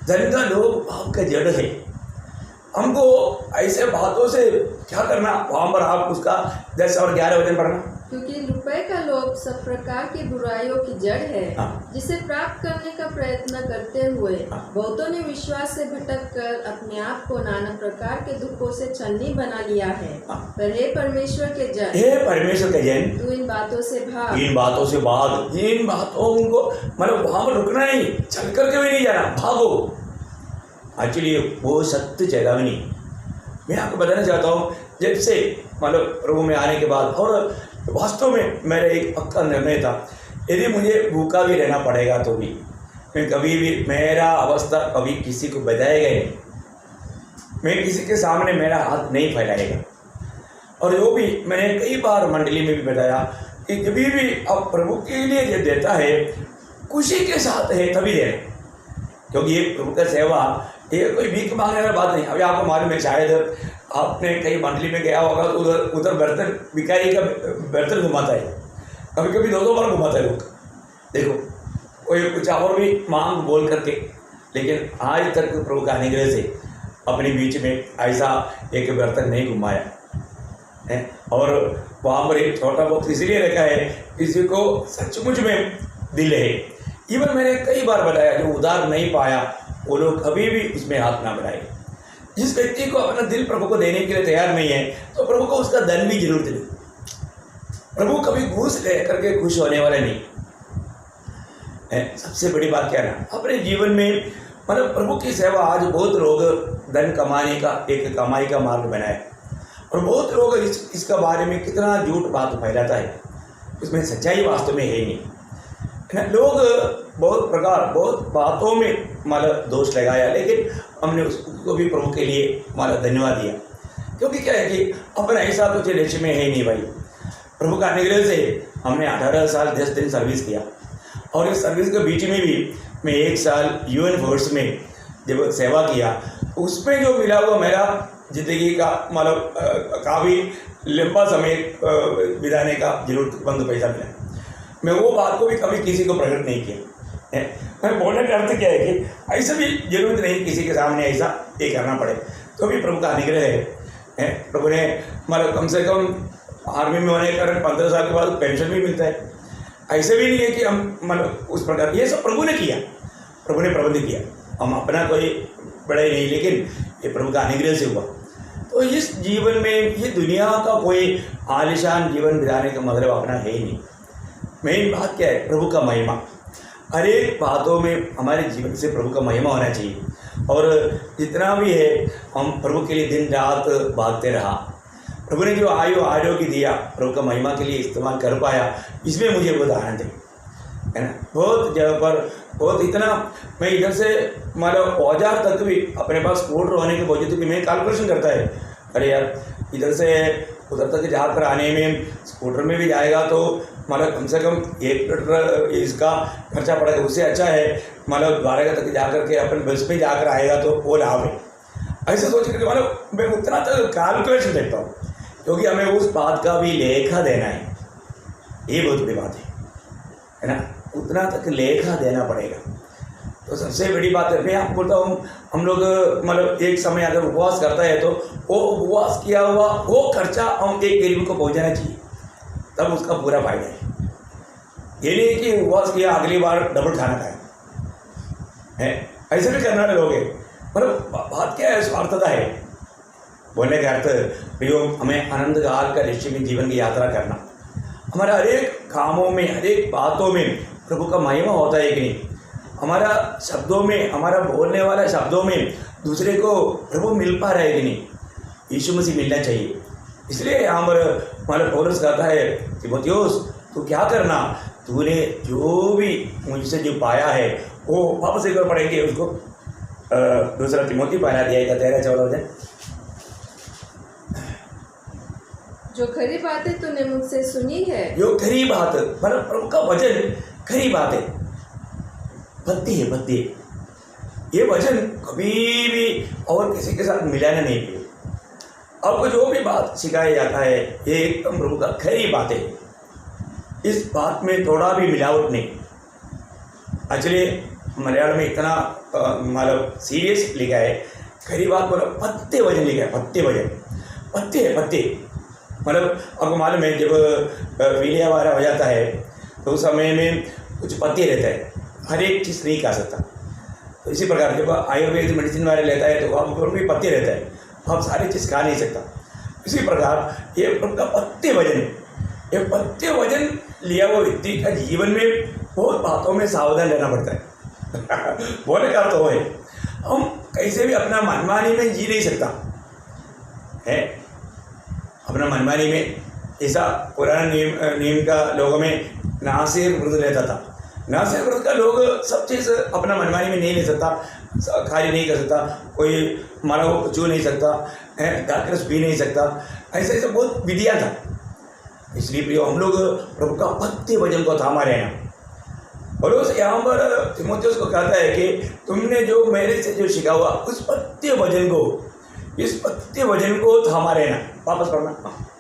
धन का लोभ पाप का जड़ है। हमको ऐसे बातों से क्या करना? वहाँ पर आप उसका 10 और 11 वचन पढ़ना। क्योंकि रुपए का लोभ सब प्रकार की बुराइयों की जड़ है, जिसे प्राप्त करने का प्रयत्न करते हुए बहुतों ने विश्वास से भटक कर अपने आप को नाना प्रकार के दुखों से छलनी बना लिया है। पर हे परमेश्वर के जन, हे परमेश्वर के जन, तू इन बातों से भाग। इन बातों से भाग। इन बातों को मतलब वहाँ पर रुकना नहीं, चल करके भी नहीं जाना, भागो। एक्चुअली वो सत्य चेतावनी मैं आपको बताना चाहता हूँ। जब से मतलब प्रभु में आने के बाद, और वास्तव में मेरा एक पक्का निर्णय था, यदि मुझे भूखा भी रहना पड़ेगा तो भी, मैं कभी भी मेरा अवस्था कभी किसी को बताएगा ही नहीं, मैं किसी के सामने मेरा हाथ नहीं फैलाएगा। और जो भी मैंने कई बार मंडली में भी बताया कि कभी भी अब प्रभु के लिए जो देता है खुशी के साथ है तभी देना, क्योंकि ये प्रभु का सेवा ये कोई भीख मांगने वाली बात नहीं। अभी आपको मालूम है, शायद आपने कई मंडली में गया होगा तो उधर बर्तन भिखारी का बर्तन घुमाता है, कभी कभी 2-2 बार घुमाता है लोग। देखो कोई कुछ और भी मांग बोल करके, लेकिन आज तक प्रभु का अनुग्रह से अपने बीच में ऐसा एक बर्तन नहीं घुमाया है। और वहाँ पर एक छोटा बहुत इसलिए रखा है, किसी को सचमुच में दिल है। इवन मैंने कई बार बताया, जो उधार नहीं पाया वो लोग कभी भी उसमें हाथ ना बढ़ाए। जिस व्यक्ति को अपना दिल प्रभु को देने के लिए तैयार नहीं है तो प्रभु को उसका धन भी जरूरत नहीं। प्रभु कभी घूस ले करके खुश होने वाले नहीं है। सबसे बड़ी बात क्या ना, अपने जीवन में मतलब प्रभु की सेवा आज बहुत लोग धन कमाने का एक कमाई का मार्ग बनाए, और बहुत लोग इसका बारे में कितना झूठ बात फैलाता है, उसमें सच्चाई वास्तव में है ही नहीं है ना। लोग बहुत प्रकार बहुत बातों में मतलब दोष लगाया, लेकिन हमने उसको भी प्रभु के लिए मतलब धन्यवाद दिया, क्योंकि क्या है कि अपना ऐसा कुछ लक्ष्य में है नहीं भाई। प्रभु का अनुग्रह से हमने 18 साल 10 दिन सर्विस किया, और इस सर्विस के बीच में भी मैं 1 साल UN फोर्स में जब सेवा किया, उसमें जो मिला हुआ मेरा ज़िंदगी का मतलब काफ़ी लंबा समय बिताने का जरूरतमंद पैसा मिला। मैं वो बात को भी कभी किसी को प्रकट नहीं किया है। मैं बोलने का अर्थ क्या है कि ऐसा भी जरूरत नहीं किसी के सामने ऐसा ये करना पड़े, तो भी प्रभु का अनुग्रह है। प्रभु ने मतलब कम से कम आर्मी में होने के कारण 15 साल के बाद पेंशन भी मिलता है। ऐसे भी नहीं है कि हम मतलब उस प्रकार, ये सब प्रभु ने किया, प्रभु ने प्रबंध किया, हम अपना कोई बड़े नहीं, लेकिन ये प्रभु का अनुग्रह से हुआ। तो इस जीवन में ये दुनिया का कोई आलिशान जीवन बिताने का मतलब अपना है ही नहीं। मेन बात क्या है, प्रभु का महिमा। हर एक बातों में हमारे जीवन से प्रभु का महिमा होना चाहिए, और जितना भी है हम प्रभु के लिए दिन रात भागते रहा। प्रभु ने जो आरोग्य दिया प्रभु का महिमा के लिए इस्तेमाल कर पाया, इसमें मुझे बहुत आनंद है ना। बहुत जगह पर बहुत इतना मैं इधर से मतलब औजार तक भी अपने पास स्कूटर होने के वजह से मैं कैलकुलेशन करता है, अरे यार इधर से उधर तक जाकर आने में स्कूटर में भी जाएगा तो मतलब कम से कम 1 लीटर इसका खर्चा पड़ेगा, उससे अच्छा है मतलब द्वारका तक जाकर के अपन बस में जाकर आएगा तो वो लाभ है। ऐसे सोच करके मतलब मैं उतना तक कैलकुलेशन देखता हूँ, क्योंकि हमें उस बात का भी लेखा देना है। ये बहुत बड़ी बात है ना, उतना तक लेखा देना पड़ेगा। तो सबसे बड़ी बात है, मैं आपको बोलता हूँ, हम लोग मतलब एक समय अगर उपवास करता है तो वो उपवास किया हुआ वो खर्चा हम एक गरीब को पहुँचाना चाहिए, तब उसका पूरा फायदा है। ये नहीं कि उपवास किया अगली बार डबल खाना खाया है, ऐसे भी करना लोग है। मतलब बात क्या है, स्वार्थता है। बोलने का अर्थ प्रियो, हमें आनंद काल का दृश्य में जीवन की यात्रा करना, हमारा हर एक कामों में हर एक बातों में प्रभु का महिमा होता है कि नहीं। हमारा शब्दों में, हमारा बोलने वाला शब्दों में दूसरे को प्रभु मिल पा रहा है कि नहीं, यीशु मसीह मिलना चाहिए। इसलिए यहाँ पर हमारा पौलुस कहता है, तीमुथियुस तू क्या करना, तूने जो भी मुझसे जो पाया है वो वापस एक बार पढ़ेंगे उसको, दूसरा तीमुथी पहला अध्याय का 13-14। जो खरी बातें तूने मुझसे सुनी है, जो खरी बात मतलब प्रभु का वचन खरी बात है, भक्ति है, भक्ति है। ये वचन कभी भी और किसी के साथ मिलाना नहीं है। आपको जो भी बात सिखाया जाता है ये एकदम प्रभु का खरी बात है, इस बात में थोड़ा भी मिलावट नहीं। एक्चुअली मलयालम में इतना मतलब सीरियस लिखा है, खरी बात मतलब पत्ते वजन लिखा है, पत्ते वजन, पत्ते है पत्ते। मतलब आपको मालूम है जब वीलिया वाला हो जाता है तो उस समय में कुछ पत्ते रहता है, हर एक चीज़ नहीं खा सकता। तो इसी प्रकार जब आयुर्वेद मेडिसिन वाले लेता है तो वहाँ भी पत्ते रहता है, आप सारी चीज़ खा नहीं सकता। इसी प्रकार ये उनका पत्ते वजन, ये पत्ते वजन लिया हुआ व्यक्ति का जीवन में बहुत बातों में सावधान रहना पड़ता है। बोले का तो है, हम कैसे भी अपना मनमानी में जी नहीं सकता है। अपना मनमानी में ऐसा पुराना नियम का लोगों में नासिर वृद्ध रहता था, नास्तिक प्रवृत्ति का लोग सब चीज़ अपना मनमानी में नहीं ले सकता, कार्य नहीं कर सकता, कोई मानव छू नहीं सकता, दाखरस पी नहीं सकता, ऐसे ऐसे बहुत विधियाँ था। इसलिए प्रियो हम लोग प्रभु का पत्ते वचन को थामा रहना। और उस यहाँ पर तीमुथियुस को कहता है कि तुमने जो मेरे से जो सीखा हुआ उस पत्ते वचन को, इस पत्ते वचन को थामा रहना। वापस पढ़ना।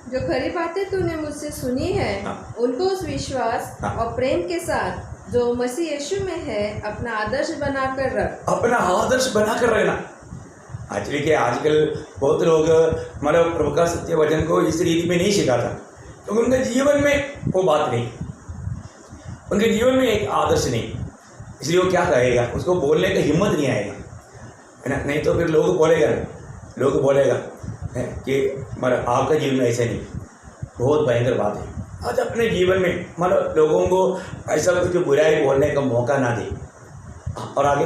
जो खरी बातें तूने मुझसे सुनी है उनको उस विश्वास और प्रेम के साथ जो मसीह यीशु में है अपना आदर्श बनाकर रख। अपना आदर्श बनाकर रहना। एक्चुअली कि आजकल बहुत लोग मतलब प्रभु का सत्य वचन को इस रीति में नहीं सिखाता, क्योंकि उनके जीवन में वो बात नहीं, उनके जीवन में एक आदर्श नहीं, इसलिए वो क्या कहेगा, उसको बोलने का हिम्मत नहीं आएगा, है ना। नहीं तो फिर लोग बोलेगा कि मतलब आपका जीवन में ऐसे नहीं। बहुत भयंकर बात है। आज अपने जीवन में मतलब लोगों को ऐसा कुछ बुराई बोलने का मौका ना दे। और आगे,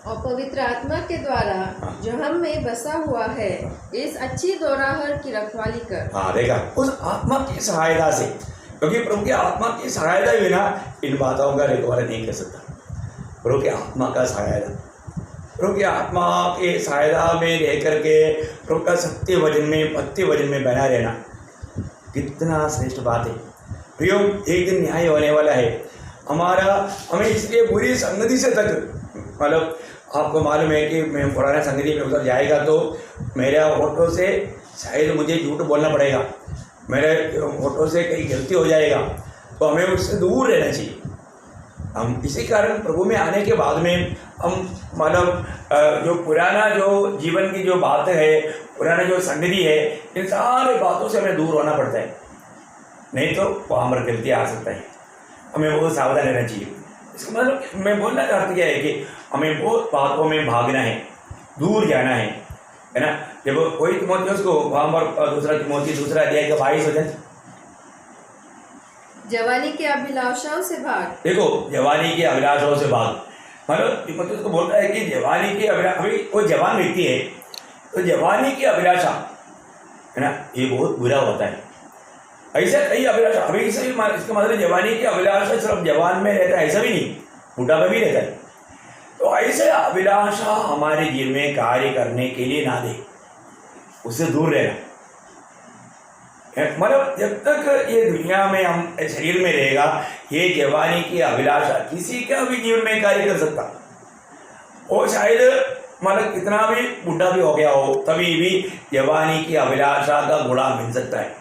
और पवित्र आत्मा के द्वारा जो हम में बसा हुआ है इस अच्छी दोराहर की रखवाली कर। हाँ देखा, उस आत्मा की सहायता से, क्योंकि प्रभु की आत्मा की सहायता बिना इन बातों का रिकवर नहीं कर सकता। प्रभु की आत्मा का सहायता, प्रभु की आत्मा के सहायता में रह करके प्रभु का सत्य वचन में, पत्ते वचन में बना रहना कितना श्रेष्ठ बात है। प्रियो, एक दिन न्याय होने वाला है हमारा, हमें इसलिए बुरी संगति से तक, मतलब आपको मालूम है कि मैं पुराना संगति में उधर जाएगा तो मेरे होठों से शायद मुझे झूठ बोलना पड़ेगा, मेरे होठों से कहीं गलती हो जाएगा, तो हमें उससे दूर रहना चाहिए। हम इसी कारण प्रभु में आने के बाद में हम मतलब जो पुराना जो जीवन की जो बात है, पुराना जो संगति है, इन सारे बातों से हमें दूर होना पड़ता है, नहीं तो वहाँ पर गलती आ सकता है। हमें बहुत सावधान रहना चाहिए। इसका मतलब मैं बोलना का अर्थ क्या है कि हमें बहुत बातों में भागना है, दूर जाना है ना। जब कोई तीमुथियुस को वहाँ पर दूसरा अध्याय का 22 वचन, जवानी की अभिलाषाओं से भाग। देखो, जवानी की अभिलाषाओं से भाग, मतलब तीमुथियुस को बोलता है कि जवानी की अभिलाषा, अभी कोई जवान व्यक्ति है तो जवानी की अभिलाषा है ना, ये बहुत बुरा होता है। ऐसा कई अभिलाषा, अभी इसे इसका मतलब जवानी की अभिलाषा सिर्फ जवान में रहता है ऐसा भी नहीं, बुढ़ापा भी रहता है। तो ऐसे अभिलाषा हमारे जीवन में कार्य करने के लिए ना दे, उससे दूर रहना। मतलब जब तक ये दुनिया में हम शरीर में रहेगा, ये जवानी की अभिलाषा किसी का भी जीवन में कार्य कर सकता। और शायद मतलब कितना भी बुढ़ा भी हो गया हो, तभी भी जवानी की अभिलाषा का घोड़ा मिल सकता है।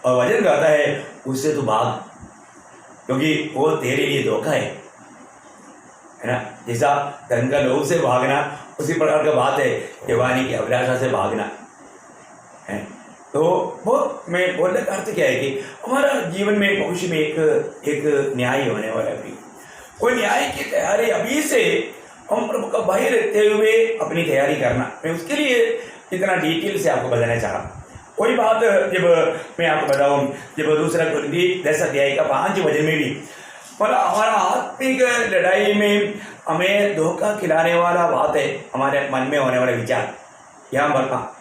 और वचन कहता है उससे तो भाग, क्योंकि वो तेरे लिए धोखा है ना। जैसा धन का लोभ से भागना, उसी प्रकार का बात है जवानी की अभिलाषा से भागना है। तो वो मैं बोलने का अर्थ क्या है कि हमारा जीवन में भविष्य में एक न्याय होने वाला है। कोई न्याय की तैयारी अभी से हम प्रभु का भय रखते हुए अपनी तैयारी करना, मैं उसके लिए इतना डिटेल से आपको बताना चाह रहा। कोई बात जब मैं आपको बताऊँ, जब दूसरा कुरिन्थी 10 अध्याय का 5 वचन में भी मतलब हमारा आत्मिक लड़ाई में हमें धोखा खिलाने वाला बात है, हमारे मन में होने वाला विचार यहाँ पर।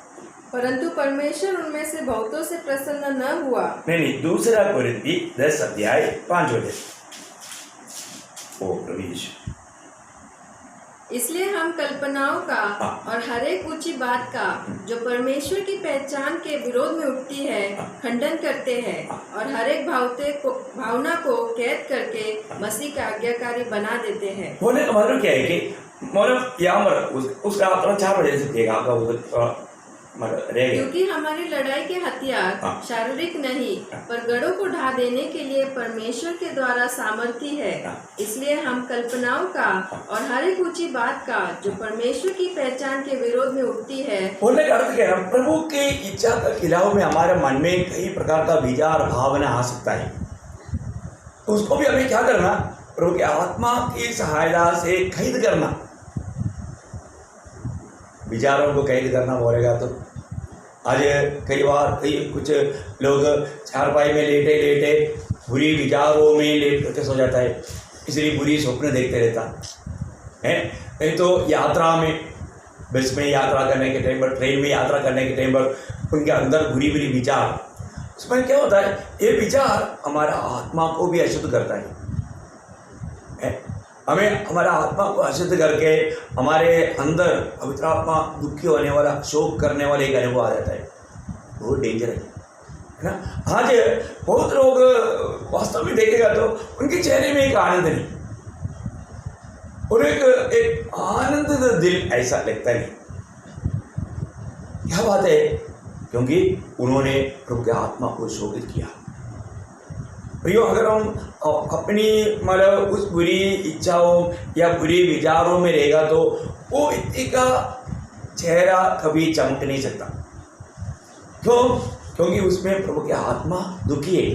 परंतु परमेश्वर उनमें से बहुतों से प्रसन्न न हुआ। नहीं, दूसरा कुरिन्थी 10 अध्याय 5 वचन। ओ प्रवीश, इसलिए हम कल्पनाओं का और हर एक ऊंची बात का जो परमेश्वर की पहचान के विरोध में उठती है खंडन करते हैं, और हर एक भावना को कैद करके मसीह का आज्ञाकारी बना देते हैं। बोलने का मतलब क्या है कि मतलब यहाँ पर उसका थोड़ा 4 वजह से देगा आपका क्योंकि हमारी लड़ाई के हथियार शारीरिक नहीं पर गढ़ों को ढा देने के लिए परमेश्वर के द्वारा सामर्थी है। इसलिए हम कल्पनाओं का और हर एक ऊंची बात का जो परमेश्वर की पहचान के विरोध में उठती है। बोलने का अर्थ क्या है, प्रभु की इच्छा के खिलाफ में हमारे मन में कई प्रकार का विचार भावना आ सकता है, तो उसको भी हमें क्या करना, प्रभु की आत्मा की सहायता से कैद करना। विचारों को कैद करना बोलेगा तो आज कई बार कुछ लोग चारपाई में लेटे लेटे बुरी विचारों में लेट करके सो जाता है, इसलिए बुरी स्वप्न देखते रहता है। नहीं तो यात्रा में, बस में यात्रा करने के टाइम पर, ट्रेन में यात्रा करने के टाइम पर उनके अंदर बुरी बुरी विचार, उसमें क्या होता है, ये विचार हमारा आत्मा को भी अशुद्ध करता है। हमें हमारा आत्मा को अशुद्ध करके हमारे अंदर पवित्र आत्मा दुखी होने वाला, शोक करने वाला एक अनुभव आ जाता है। बहुत डेंजर है ना। आज बहुत लोग वास्तव में देखेगा तो उनके चेहरे में एक आनंद नहीं, और एक आनंद दिल ऐसा लगता नहीं। क्या बात है? क्योंकि उन्होंने प्रभु के आत्मा को शोकित किया। प्रियो, अगर हम अपनी मतलब उस बुरी इच्छाओं या बुरी विचारों में रहेगा तो वो व्यक्ति का चेहरा कभी चमक नहीं सकता। क्यों? क्योंकि उसमें प्रभु के आत्मा दुखी है।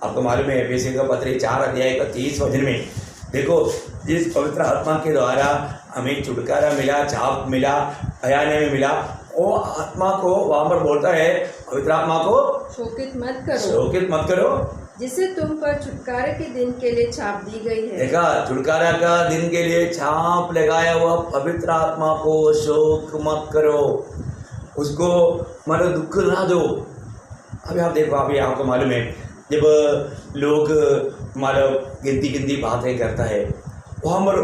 आपको मालूम है एफेसियों का पत्र 4 अध्याय का 30 वचन में देखो, जिस पवित्र आत्मा के द्वारा हमें छुटकारा मिला, छाप मिला, अयाने में मिला, वो आत्मा को वहाँ पर बोलता है, पवित्र आत्मा को शोकित मत करो, शोकित मत करो, जिसे तुम पर छुटकारे के दिन के लिए छाप दी गई है। देखा, छुटकारा का दिन के लिए छाप लगाया हुआ पवित्र आत्मा को शोक मत करो, उसको मतलब दुख ना दो। अभी आप देखो, अभी आपको मालूम है जब लोग मतलब गिनती बातें करता है वहाँ पर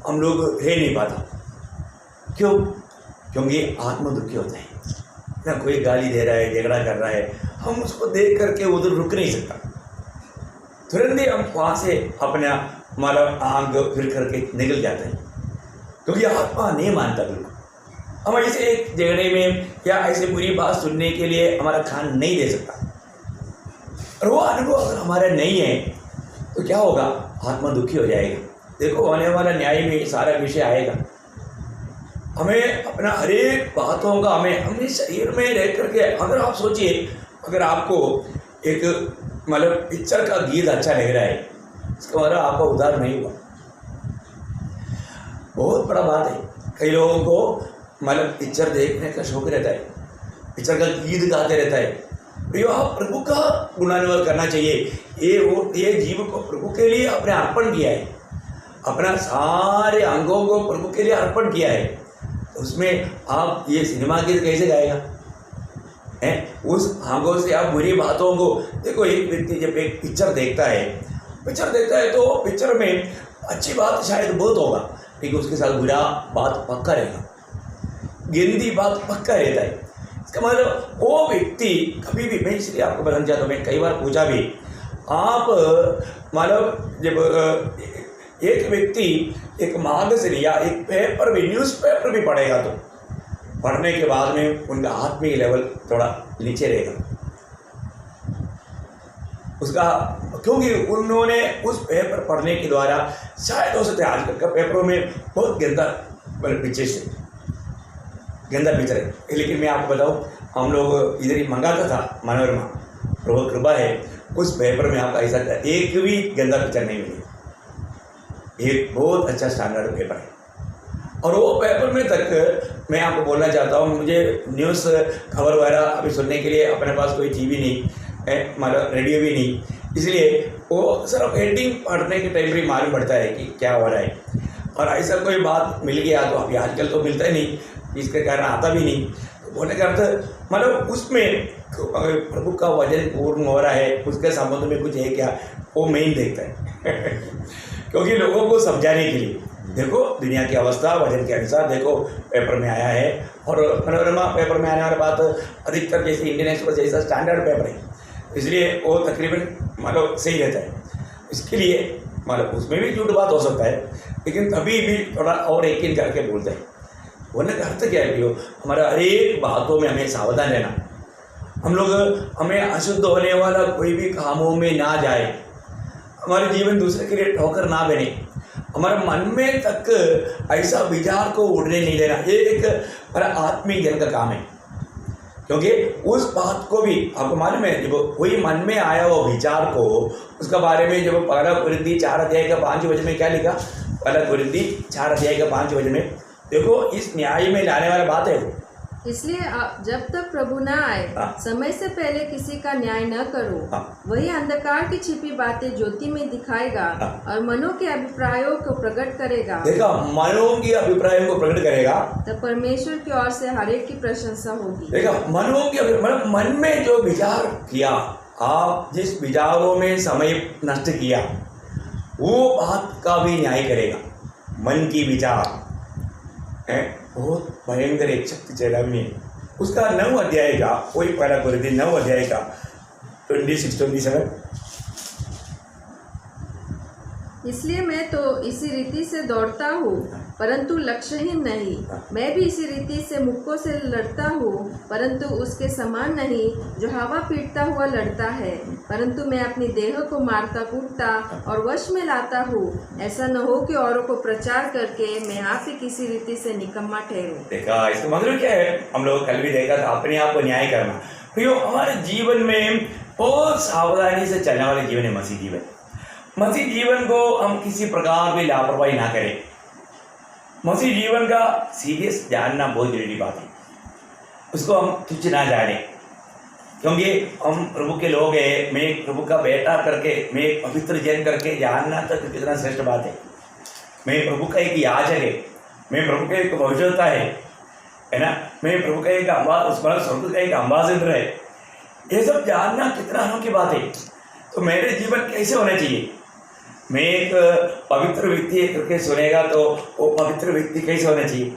हम लोग रह नहीं पाता। क्यों? क्योंकि आत्मा दुखी होता है ना। कोई गाली दे रहा है, झगड़ा कर रहा है, हम उसको देख करके उधर रुक नहीं सकता, तुरंत ही हम वहाँ से अपना मतलब आंख फिर करके निकल जाते हैं, क्योंकि आत्मा नहीं मानता बिल्कुल। हम ऐसे एक झगड़े में या ऐसे बुरी बात सुनने के लिए हमारा कान नहीं दे सकता। और वो अनुभव अगर हमारा नहीं है तो क्या होगा? आत्मा दुखी हो जाएगा। देखो, आने वाला न्याय में सारा विषय आएगा। हमें अपना हर एक बातों का हमें अपने शरीर में रह करके, अगर आप सोचिए, अगर आपको एक मतलब पिक्चर का गीत अच्छा लग रहा है, इसका मतलब आपका उद्धार नहीं हुआ। बहुत बड़ा बात है। कई लोगों को मतलब पिक्चर देखने का शौक रहता है, पिक्चर का गीत गाते रहता है। प्रियो, आप प्रभु का गुणानुवाद करना चाहिए। ये जीव को प्रभु के लिए अपने अर्पण किया है, अपना सारे अंगों को प्रभु के लिए अर्पण किया है। उसमें आप ये सिनेमा गीत कैसे गाएगा? उस अंगों से आप बुरी बातों को देखो। एक व्यक्ति जब एक पिक्चर देखता है तो पिक्चर में अच्छी बात शायद बहुत होगा, लेकिन उसके साथ बुरा बात पक्का रहेगा, गंदी बात पक्का रहता है। इसका मतलब वो व्यक्ति कभी भी, मैं इसलिए आपको बताना चाहता हूँ, मैं कई बार पूछा भी, आप मतलब जब एक व्यक्ति एक मैगज़ीन या एक पेपर भी, न्यूज़पेपर भी पढ़ेगा तो पढ़ने के बाद में उनका आत्मिक लेवल थोड़ा नीचे रहेगा उसका, क्योंकि उन्होंने उस पेपर पढ़ने के द्वारा शायद हो सकता है आजकल का पेपरों में बहुत गंदा पिक्चर है। लेकिन मैं आपको बताऊं, हम लोग इधर ही मंगाता था मनोरमा, प्रभु कृपा है, उस पेपर में आपका ऐसा एक भी गंदा पिक्चर नहीं मिली। एक बहुत अच्छा स्टैंडर्ड पेपर है। और वो पेपर में तक मैं आपको बोलना चाहता हूँ, मुझे न्यूज़ खबर वगैरह अभी सुनने के लिए अपने पास कोई टीवी नहीं, मतलब रेडियो भी नहीं, इसलिए वो सिर्फ हेडिंग पढ़ने के टाइम भी मालूम पड़ता है कि क्या हो रहा है। और ऐसा कोई बात मिल गया तो अभी आजकल तो मिलता ही नहीं, इसके कारण आता भी नहीं। तो बोलने का अर्थ मतलब उसमें प्रभु का वचन पूर्ण हो रहा है, उसके संबंध में कुछ है क्या, वो मेन देखता है क्योंकि लोगों को समझाने के लिए, देखो दुनिया की अवस्था वचन के अनुसार देखो पेपर में आया है। और मनोरमा पेपर में आने वाली बात अधिकतर जैसे इंडियन एक्सप्रेस जैसा स्टैंडर्ड पेपर है, इसलिए वो तकरीबन मतलब सही रहता है। इसके लिए मतलब उसमें भी झूठ बात हो सकता है, लेकिन तभी भी थोड़ा और यकीन करके बोलते हैं। बोलने का अर्थ क्या है? हमारा हर एक बातों में हमें सावधान रहना। हम लोग हमें अशुद्ध होने वाला कोई भी कामों में ना जाए, हमारे जीवन दूसरे के लिए ठोकर ना बने, हमारे मन में तक ऐसा विचार को उड़ने नहीं देना। ये एक हमारा आत्मिक जन का काम है, क्योंकि उस बात को भी आपको मालूम है, जब कोई मन में आया वो विचार को, उसका बारे में जब 1 कुरिन्थी 4 अध्याय का 5 वचन में क्या लिखा, 1 कुरिन्थी 4 अध्याय का 5 वचन में देखो, इस न्याय में लाने वाला बात है। इसलिए जब तक प्रभु न आए, समय से पहले किसी का न्याय न करो। वही अंधकार की छिपी बातें ज्योति में दिखाएगा और मनों के अभिप्रायों को प्रकट करेगा। देखा, मनों की अभिप्रायों को प्रकट करेगा, तब परमेश्वर की ओर से हर एक की प्रशंसा होगी। देखा, मनों की मतलब मन में जो विचार किया, आप जिस विचारों में समय नष्ट किया, वो बात का भी न्याय करेगा। मन की विचार है बहुत भयंकर एक शक्ति चैलामी है। उसका 9 अध्याय का वही पहला कोरिन्थियों 9 अध्याय का 26-27। इसलिए मैं तो इसी रीति से दौड़ता हूँ, परंतु लक्ष्यहीन नहीं। मैं भी इसी रीति से मुक्कों से लड़ता हूँ, परंतु उसके समान नहीं जो हवा पीटता हुआ लड़ता है, परंतु मैं अपनी देह को मारता कूटता और वश में लाता हूँ, ऐसा न हो कि औरों को प्रचार करके मैं आप ही किसी रीति से निकम्मा ठहरूं। देखा, इसका मतलब क्या है? हम लोग कल भी देखा था, अपने आप को न्याय करना। तो हमारे जीवन में बहुत सावधानी से चलने वाले जीवन है मसीह जीवन। मसीह जीवन को हम किसी प्रकार भी लापरवाही ना करें। मसीह जीवन का सीरियस जानना बहुत जरूरी बात है। उसको हम तुच्छ ना जाने, क्योंकि हम प्रभु के लोग हैं। मैं एक प्रभु का बेटा करके, मैं एक पवित्र जन करके जानना तक कितना श्रेष्ठ बात है। मैं प्रभु का एक याजक है, मैं प्रभु का एक भविष्यवक्ता है ना, मैं प्रभु का एक स्वर्ग का एक अम्बासडर है। ये सब जानना कितना अनोखी बात है। तो मेरे जीवन कैसे होना चाहिए? मैं एक पवित्र व्यक्ति करके सुनेगा तो वो पवित्र व्यक्ति कैसे होना चाहिए,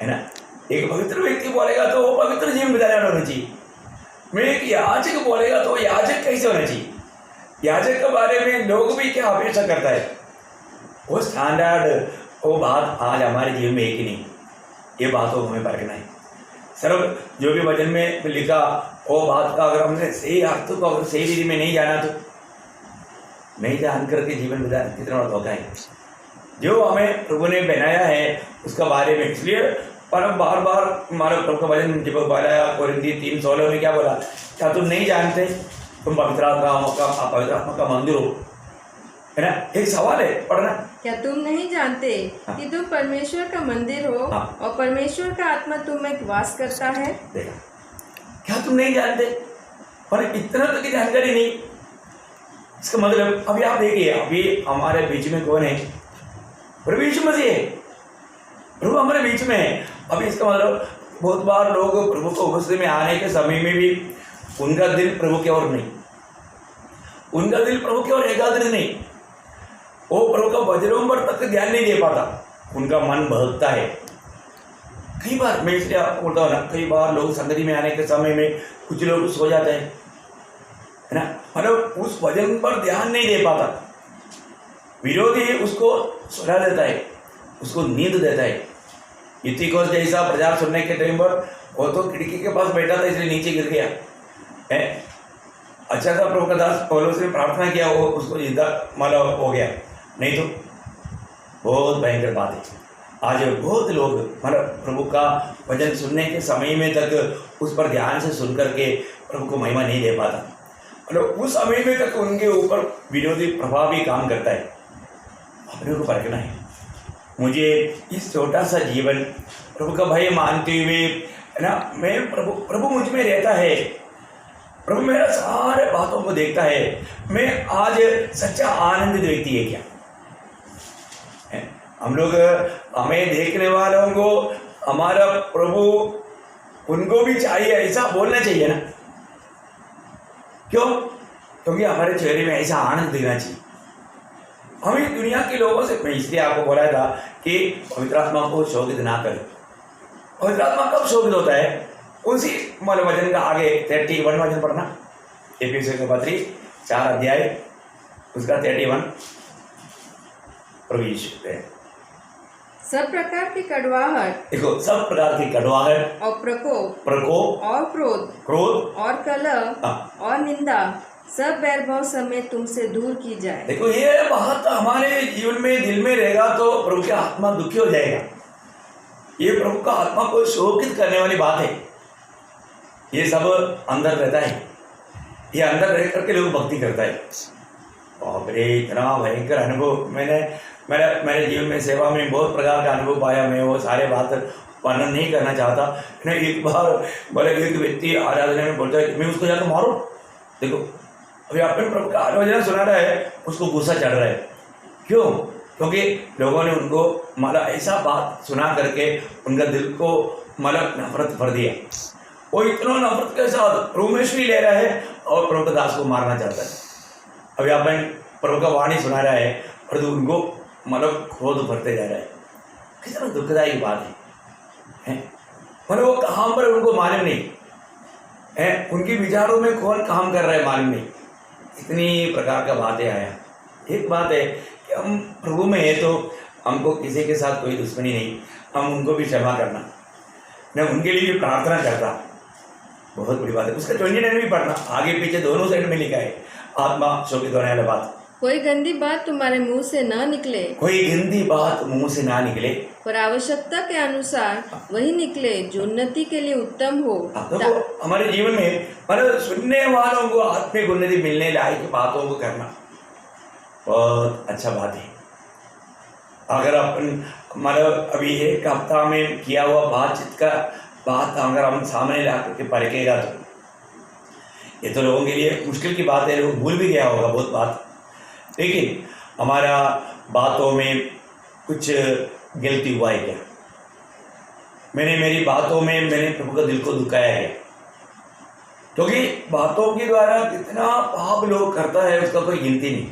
है ना? एक पवित्र व्यक्ति बोलेगा तो वो पवित्र जीवन बिताने वाला होना चाहिए। मैं एक याजक बोलेगा तो याजक कैसे होना चाहिए? याजक के बारे में लोग भी क्या अपेक्षा करता है? वो स्टैंडर्ड, वो बात आज हमारे जीवन में है कि नहीं, ये बात को हमें परखना है। सिर्फ जो भी वचन में लिखा वो बात का अगर हमने सही अर्थ को अगर सही विधि में नहीं जाना तो नहीं जान करके जीवन बिताना कितना बड़ा धोखा है। जो हमें प्रभु ने बनाया है उसका बारे में, इसलिए पर बार बार हमारा प्रभु का वचन जब बताया कोरिन्थियों 3:16 में क्या बोला? क्या तुम नहीं जानते तुम पवित्र आत्मा का मंदिर हो, है ना? एक सवाल है, पढ़ना। क्या तुम नहीं जानते कि तुम परमेश्वर का मंदिर हो और परमेश्वर का आत्मा तुम में वास करता है? देखा, क्या तुम नहीं जानते? पर इतना तो की जानकारी नहीं। इसका मतलब अभी आप देखिए, अभी हमारे बीच में कौन है? प्रभु यीशु मसीह है। प्रभु हमारे बीच में है। अभी इसका मतलब बहुत बार लोग प्रभु को उपस्थिति में आने के समय में भी उनका दिल प्रभु की ओर नहीं, उनका दिल प्रभु की ओर एकाग्र नहीं, वो प्रभु का वचनों पर तक ध्यान नहीं दे पाता, उनका मन बहकता है। कई बार मैं इसलिए आपको बोलता हूँ ना, कई बार लोग संगति में आने के समय में कुछ लोग सो जाते हैं, है ना, मतलब उस वचन पर ध्यान नहीं दे पाता। विरोधी उसको सुला देता है, उसको नींद देता है। युतिकोस जैसा प्रचार सुनने के टाइम पर वो तो खिड़की के पास बैठा था इसलिए नीचे गिर गया है। अच्छा था प्रभु का दास पौलुस ने प्रार्थना किया, वो उसको जिंदा मतलब हो गया, नहीं तो बहुत भयंकर बात है। आज बहुत लोग मतलब प्रभु का वचन सुनने के समय में तक उस पर ध्यान से सुन करके प्रभु को महिमा नहीं दे पाता, मतलब उस समय में तक उनके ऊपर विरोधी प्रभाव भी काम करता है। अपने को परखना है। मुझे इस छोटा सा जीवन प्रभु का भय मानते हुए, है ना, मैं प्रभु मुझ में रहता है, प्रभु मेरा सारे बातों को देखता है, मैं आज सच्चा आनंदित व्यक्ति है क्या? हम लोग हमें देखने वालों को हमारा प्रभु उनको भी चाहिए ऐसा बोलना चाहिए ना। क्यों? क्योंकि हमारे चेहरे में ऐसा आनंद दिखना चाहिए। हमें दुनिया के लोगों से, मैं इसलिए आपको बोला था कि पवित्र आत्मा को शोभित ना करें। पवित्र आत्मा कब शोभित होता है? उसी मतलब वचन का आगे 31 वचन पढ़ना, एफिसियों के पत्री 4 अध्याय उसका 31 प्रभु यीशु है। सब प्रकार की कड़वाहट, देखो, सब प्रकार की कड़वाहट और प्रकोप और क्रोध और कलह और निंदा सब वैरभाव समेत तुमसे दूर की जाए। देखो, ये बात हमारे जीवन में दिल में रहेगा तो प्रभु की आत्मा दुखी हो जाएगा। ये प्रभु का आत्मा को शोकित करने वाली बात है। ये सब अंदर रहता है, ये अंदर रह करके लोग भक्ति करता है। बाप रे, इतना भयंकर अनुभव मेरे जीवन में सेवा में बहुत प्रकार का अनुभव पाया। मैं वो सारे बात वर्णन नहीं करना चाहता। मैं एक बार बोले, एक व्यक्ति आराधना में बोलता है मैं उसको जाकर मारूं। देखो, अभी आपने प्रभु का आलोचना सुना रहा है, उसको गुस्सा चढ़ रहा है। क्यों? क्योंकि लोगों ने उनको मतलब ऐसा बात सुना करके उनका दिल को मतलब नफरत भर दिया। वो इतना नफरत के साथ प्रभु में ले रहा है और प्रभु दास को मारना चाहता है। अभी आपने प्रभु का वाणी सुना रहा है और तो उनको मतलब क्रोध भरते जा रहा है। कितना दुखदायी बात है? मतलब वो कहाँ पर उनको मालूम नहीं है, उनके विचारों में कौन काम कर रहा है मालूम नहीं। इतनी प्रकार का बातें आया। एक बात है कि हम प्रभु में है तो हमको किसी के साथ कोई दुश्मनी नहीं, हम उनको भी क्षमा करना, मैं उनके लिए भी प्रार्थना करता, बहुत बड़ी बात है। उसका 29 भी पढ़ना, आगे पीछे दोनों साइड में लिखा है, आत्मा शोकित होने वाला बात। कोई गंदी बात तुम्हारे मुंह से न निकले, कोई गंदी बात मुंह से ना निकले, पर आवश्यकता के अनुसार वही निकले जो उन्नति के लिए उत्तम हो। तो हमारे जीवन में मतलब सुनने वालों को आत्मिक उन्नति मिलने लायक बातों को करना बहुत अच्छा बात है। अगर अपन मतलब अभी एक हफ्ता में किया हुआ बातचीत का बात अगर हम सामने ला करके परखेगा तो ये तो लोगों के लिए मुश्किल की बात है, लोग भूल भी गया होगा बहुत बात, लेकिन हमारा बातों में कुछ गलती हुआ है क्या? मेरी बातों में मैंने प्रभु का दिल को दुखाया है? क्योंकि बातों के द्वारा कितना पाप लोग करता है उसका कोई गिनती नहीं।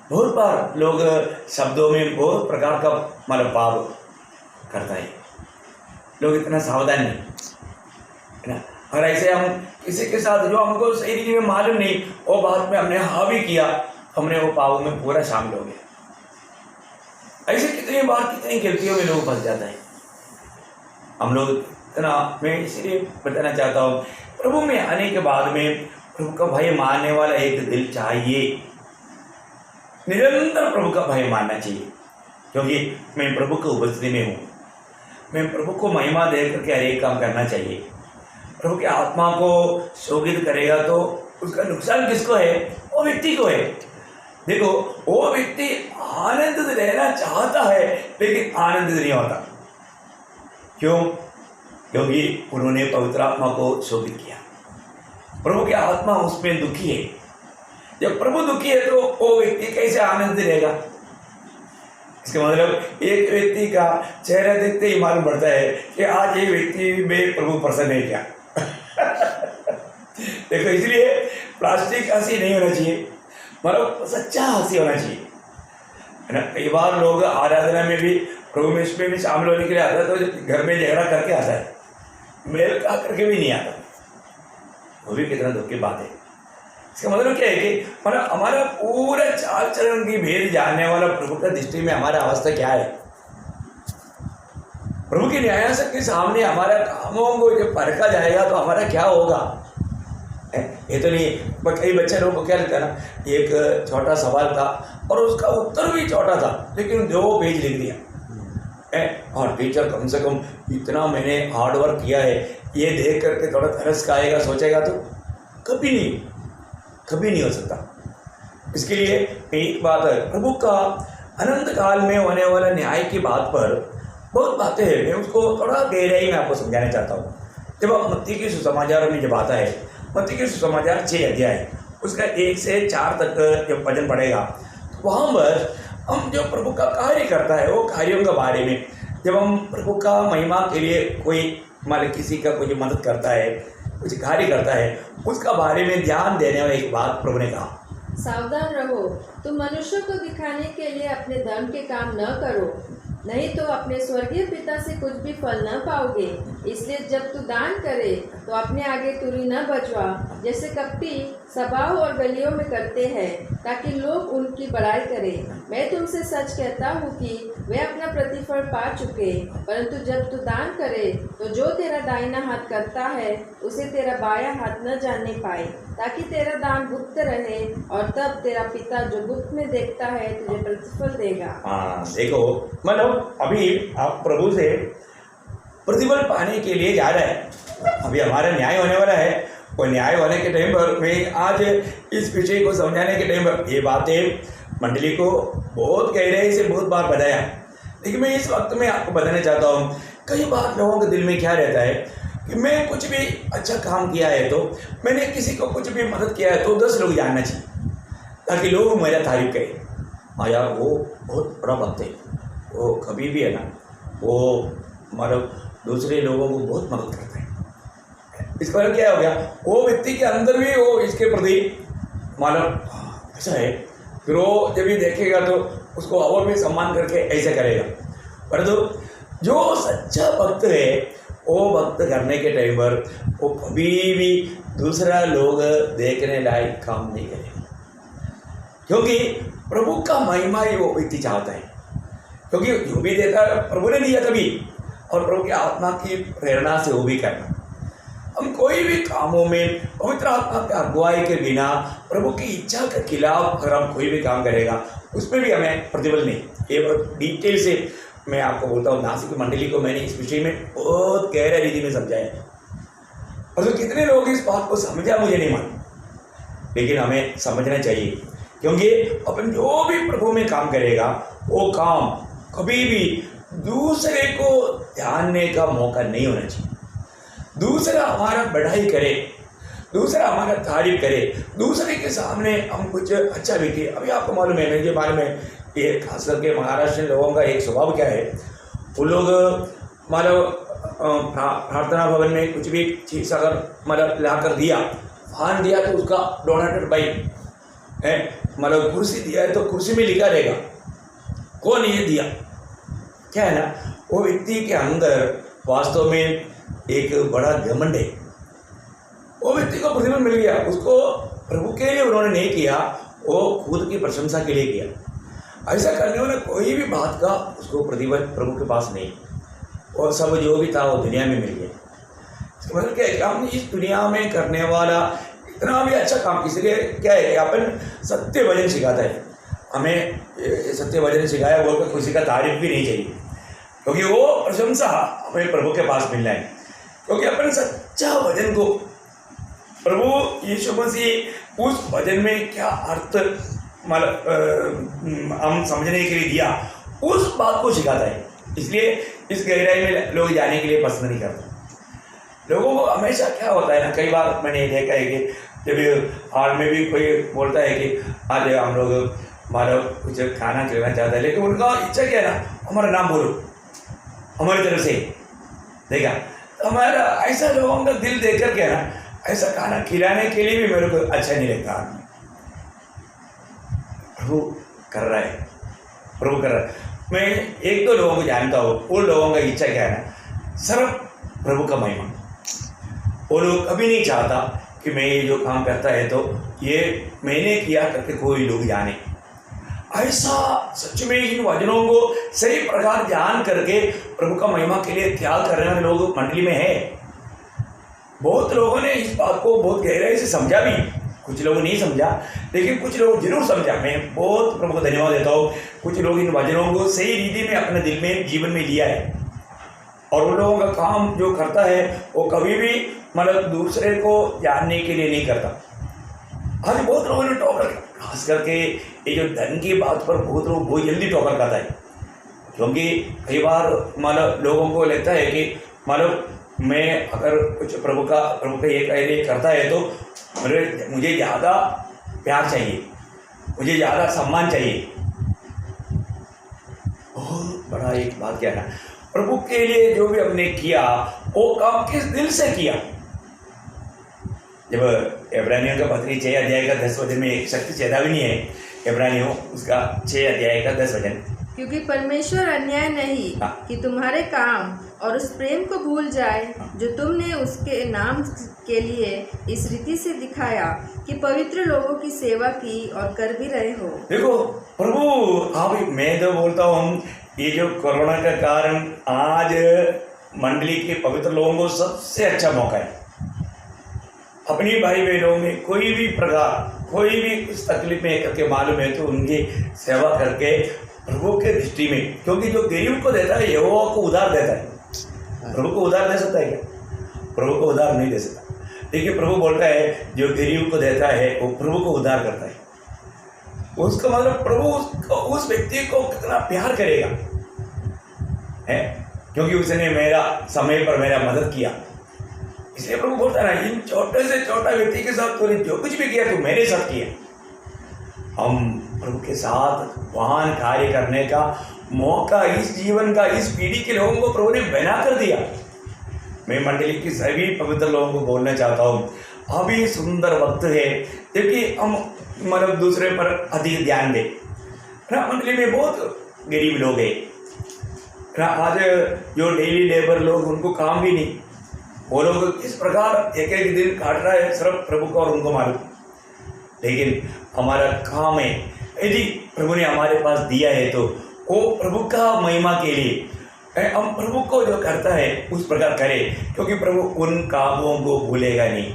बहुत बार लोग शब्दों में बहुत प्रकार का मतलब पाप करता है, लोग इतना सावधान नहीं है ना। और ऐसे हम किसी के साथ जो हमको सही रीति में मालूम नहीं वो बात में हमने हावी किया, हमने वो पापों में पूरा शामिल हो गया। ऐसे कितनी बार कितनी गलतियों में लोग फंस जाता है। हम लोग इतना, मैं इसलिए बताना चाहता हूँ, प्रभु में आने के बाद में प्रभु का भय मानने वाला एक दिल चाहिए, निरंतर प्रभु का भय मानना चाहिए। क्योंकि मैं प्रभु की उपस्थिति में हूँ, मैं प्रभु को महिमा दे करके हर एक काम करना चाहिए। प्रभु की आत्मा को शोकित करेगा तो उसका नुकसान किसको है? वो व्यक्ति को है। देखो, वो व्यक्ति आनंदित रहना चाहता है लेकिन आनंदित नहीं होता। क्यों? क्योंकि उन्होंने पवित्र आत्मा को शोकित किया। प्रभु की आत्मा उसमें दुखी है। जब प्रभु दुखी है तो वो व्यक्ति कैसे आनंदित रहेगा? इसका मतलब एक व्यक्ति का चेहरा देखते ही मालूम पड़ता है कि आज ये व्यक्ति में प्रभु प्रसन्न है क्या। देखो, इसलिए प्लास्टिक हंसी नहीं होना चाहिए, मतलब सच्चा हंसी होना चाहिए, है ना। कई बार लोग आराधना में भी प्रभु में इसमें भी शामिल होने के लिए आता है तो घर में झगड़ा करके आता है, मेल का करके भी नहीं आता, वो भी कितना दुख की बात है। इसका मतलब क्या है कि मतलब हमारा पूरा चाल चलन की भेद जानने वाला प्रभु का दृष्टि में हमारा अवस्था क्या है? प्रभु के न्यायासन के सामने हमारा कामों को जब परखा जाएगा तो हमारा क्या होगा? ये तो नहीं, कई बच्चे लोगों को क्या लगता है ना, एक छोटा सवाल था और उसका उत्तर भी छोटा था लेकिन 2 पेज लिख दिया। और टीचर कम से कम इतना मैंने हार्ड वर्क किया है ये देख करके थोड़ा तरस खाएगा, सोचेगा तो कभी नहीं हो सकता। इसके लिए एक बात है, प्रभु का अनंत काल में होने वाला न्याय की बात पर बहुत बातें हैं, मैं उसको थोड़ा गहराई में आपको समझाना चाहता हूँ। जब आप मत्ती के सुसमाचार में जब आता है, मत्ती के सुसमाचार 6 अध्याय उसका 1 से 4 तक जब भजन पढ़ेगा तो वहाँ पर हम जो प्रभु का कार्य करता है वो कार्यों के बारे में, जब हम प्रभु का महिमा के लिए कोई मान किसी का कोई मदद करता है, कुछ कार्य करता है, उसका बारे में ध्यान देने वाली एक बात प्रभु ने कहा, सावधान रहो, तुम मनुष्य को दिखाने के लिए अपने धर्म के काम न करो, नहीं तो अपने स्वर्गीय पिता से कुछ भी फल न पाओगे। इसलिए जब तू दान करे तो अपने आगे तुरी न बजवा, जैसे कपटी सभाओं और गलियों में करते हैं, ताकि लोग उनकी बड़ाई करें। मैं तुमसे सच कहता हूँ कि वे अपना प्रतिफल पा चुके। परंतु जब तू दान करे तो जो तेरा दाहिना हाथ करता है उसे तेरा बायां हाथ न जानने पाए, ताकि तेरा दान गुप्त रहे और तब तेरा पिता जो गुप्त में देखता है तुझे प्रतिफल देगा। हाँ देखो, मतलब अभी आप प्रभु से प्रतिफल पाने के लिए जा रहे हैं। अभी हमारा न्याय होने वाला है, और न्याय होने के टाइम पर मैं आज इस विषय को समझाने के टाइम पर ये बातें मंडली को बहुत गहराई से बहुत बार बताया, लेकिन मैं इस वक्त में आपको बताना चाहता हूँ। कई बार लोगों के दिल में क्या रहता है कि मैं कुछ भी अच्छा काम किया है तो मैंने किसी को कुछ भी मदद किया है तो 10 लोग जानना चाहिए, ताकि लोग मेरा तारीफ करें। हाँ यार, वो बहुत बड़ा भक्त है, वो कभी भी है ना, वो मतलब दूसरे लोगों को बहुत मदद करता है। इसका मतलब क्या हो गया, वो व्यक्ति के अंदर भी वो इसके प्रति मतलब ऐसा है। फिर वो जब भी देखेगा तो उसको और भी सम्मान करके ऐसे करेगा। परंतु जो सच्चा भक्त है वो भक्त करने के टाइम पर वो कभी भी दूसरा लोग देखने लायक काम नहीं करेगा, क्योंकि प्रभु का महिमा ही वो व्यक्ति चाहता है। क्योंकि जो भी देता है प्रभु ने दिया तभी, और प्रभु की आत्मा की प्रेरणा से वो भी करना। हम कोई भी कामों में पवित्र आत्मा के अगुवाई के बिना प्रभु की इच्छा के खिलाफ अगर हम कोई भी काम करेगा उसमें भी हमें प्रतिफल नहीं। ये बहुत डिटेल से मैं आपको बोलता हूँ, नासिक मंडली को मैंने इस विषय में बहुत गहरा रीति में समझाया, और तो कितने लोग इस बात को समझा मुझे नहीं मालूम, लेकिन हमें समझना चाहिए। क्योंकि अपन जो भी प्रभु में काम करेगा वो काम कभी भी दूसरे को ध्यानने का मौका नहीं होना चाहिए। दूसरा हमारा बढ़ाई करे, दूसरा हमारा तारीफ करे, दूसरे के सामने हम कुछ अच्छा लिखे। अभी आपको मालूम है, मुझे मालूम है, ये खास करके महाराष्ट्र लोगों का एक स्वभाव क्या है, वो लोग मतलब प्रार्थना भवन में कुछ भी चीज़ अगर मतलब ला कर दिया, फान दिया तो उसका डोनेटेड बाई है, मतलब कुर्सी दिया है तो कुर्सी में लिखा रहेगा कौन ये दिया। क्या है ना, वो व्यक्ति के अंदर वास्तव में एक बड़ा घमंड है। वो व्यक्ति को प्रतिफल मिल गया, उसको प्रभु के लिए उन्होंने नहीं किया, वो खुद की प्रशंसा के लिए किया। ऐसा करने वाला कोई भी बात का उसको प्रतिफल प्रभु के पास नहीं, और सब जो भी था वो दुनिया में मिल गया। इसका मतलब क्या है कि हम इस दुनिया में करने वाला इतना भी अच्छा काम, इसलिए क्या है कि अपन सत्य वचन सिखाता है, हमें सत्य वचन सिखाया बोलकर किसी का तारीफ भी नहीं चाहिए, क्योंकि वो प्रशंसा हमें प्रभु के पास मिलना है। क्योंकि अपन सच्चा वचन को प्रभु यीशु मसीह उस वचन में क्या अर्थ हम समझने के लिए दिया, उस बात को सिखाता है। इसलिए इस गहराई में लोग जाने के लिए पसंद नहीं करते। लोगों को हमेशा क्या होता है ना, कई बार मैंने देखा है कि जब हाल में भी कोई बोलता है कि आज हम लोग हमारा कुछ खाना खिलाना चाहता है, लेकिन उनका इच्छा क्या है ना, हमारा नाम बोलो हमारी तरफ से। देखा, हमारा ऐसा लोगों का दिल देख कर क्या ना, ऐसा खाना खिलाने के लिए भी मेरे को अच्छा नहीं लगता। प्रभु कर रहा है, प्रभु कर रहा है। मैं एक दो लोगों को जानता हूँ, उन लोगों का इच्छा क्या है ना, सिर्फ प्रभु का महिमा। वो लोग कभी नहीं चाहता कि मैं ये जो काम करता है तो ये मैंने किया करके कोई लोग जाने। ऐसा सच में इन वचनों को सही प्रकार ध्यान करके प्रभु का महिमा के लिए त्याग करने वाले लोग मंडली में है। बहुत लोगों ने इस बात को बहुत गहराई से समझा भी, कुछ लोगों नहीं समझा, लेकिन कुछ लोग जरूर समझा। मैं बहुत प्रभु को धन्यवाद देता हूँ, कुछ लोग इन वचनों को सही रीति में अपने दिल में जीवन में लिया है, और उन लोगों का काम जो करता है वो कभी भी मतलब दूसरे को जानने के लिए नहीं करता। आज बहुत लोगों ने टोकर, खास करके ये जो धन की बात पर बहुत लोग बहुत जल्दी टोकर खाता है, क्योंकि कई बार मतलब लोगों को लगता है कि मतलब मैं अगर कुछ प्रभु का ये कार्य करता है तो मुझे ज़्यादा प्यार चाहिए, मुझे ज़्यादा सम्मान चाहिए। बहुत बड़ा एक बात क्या है, प्रभु के लिए जो भी हमने किया वो काम किस दिल से किया। जब इब्रानियों का पत्री 6 अध्याय का 10 वचन में एक शक्ति चेतावनी है, इब्रानियों उसका 6 अध्याय का 10 वचन, क्योंकि परमेश्वर अन्याय नहीं कि तुम्हारे काम और उस प्रेम को भूल जाए जो तुमने उसके नाम के लिए इस रीति से दिखाया कि पवित्र लोगों की सेवा की और कर भी रहे हो। देखो प्रभु, आप मैं तो बोलता हूँ ये जो कोरोना का कारण आज मंडली के पवित्र लोगों को सबसे अच्छा मौका है। अपनी भाई बहनों में कोई भी प्रकार कोई भी कुछ तकलीफ में करके मालूम है तो उनकी सेवा करके प्रभु के दृष्टि में, क्योंकि जो गरीब को देता है यहोवा को उधार देता है। प्रभु को उधार दे सकता है क्या? प्रभु को उधार नहीं दे सकता। देखिए प्रभु बोलता है जो गरीब को देता है वो प्रभु को उधार करता है। उसका मतलब प्रभु उस व्यक्ति को कितना प्यार करेगा है, क्योंकि उसने मेरा समय पर मेरा मदद किया। इसलिए प्रभु बोलता है ना, इन छोटे से छोटा व्यक्ति के साथ तूने जो कुछ भी किया तो मेरे साथ किया। हम प्रभु के साथ महान कार्य करने का मौका इस जीवन का इस पीढ़ी के लोगों को प्रभु ने बना कर दिया। मैं मंडली की सभी पवित्र लोगों को बोलना चाहता हूँ, अभी सुंदर वक्त है जबकि हम मतलब दूसरे पर अधिक ध्यान दें ना। मंडली में बहुत गरीब लोग हैं ना, आज जो डेली लेबर लोग उनको काम भी नहीं, वो लोग इस प्रकार एक एक दिन काट रहा है, सिर्फ प्रभु को और उनको मालूम। लेकिन हमारा काम है, यदि प्रभु ने हमारे पास दिया है तो वो प्रभु का महिमा के लिए हम प्रभु को जो करता है उस प्रकार करें, क्योंकि प्रभु उन कामों को भूलेगा नहीं।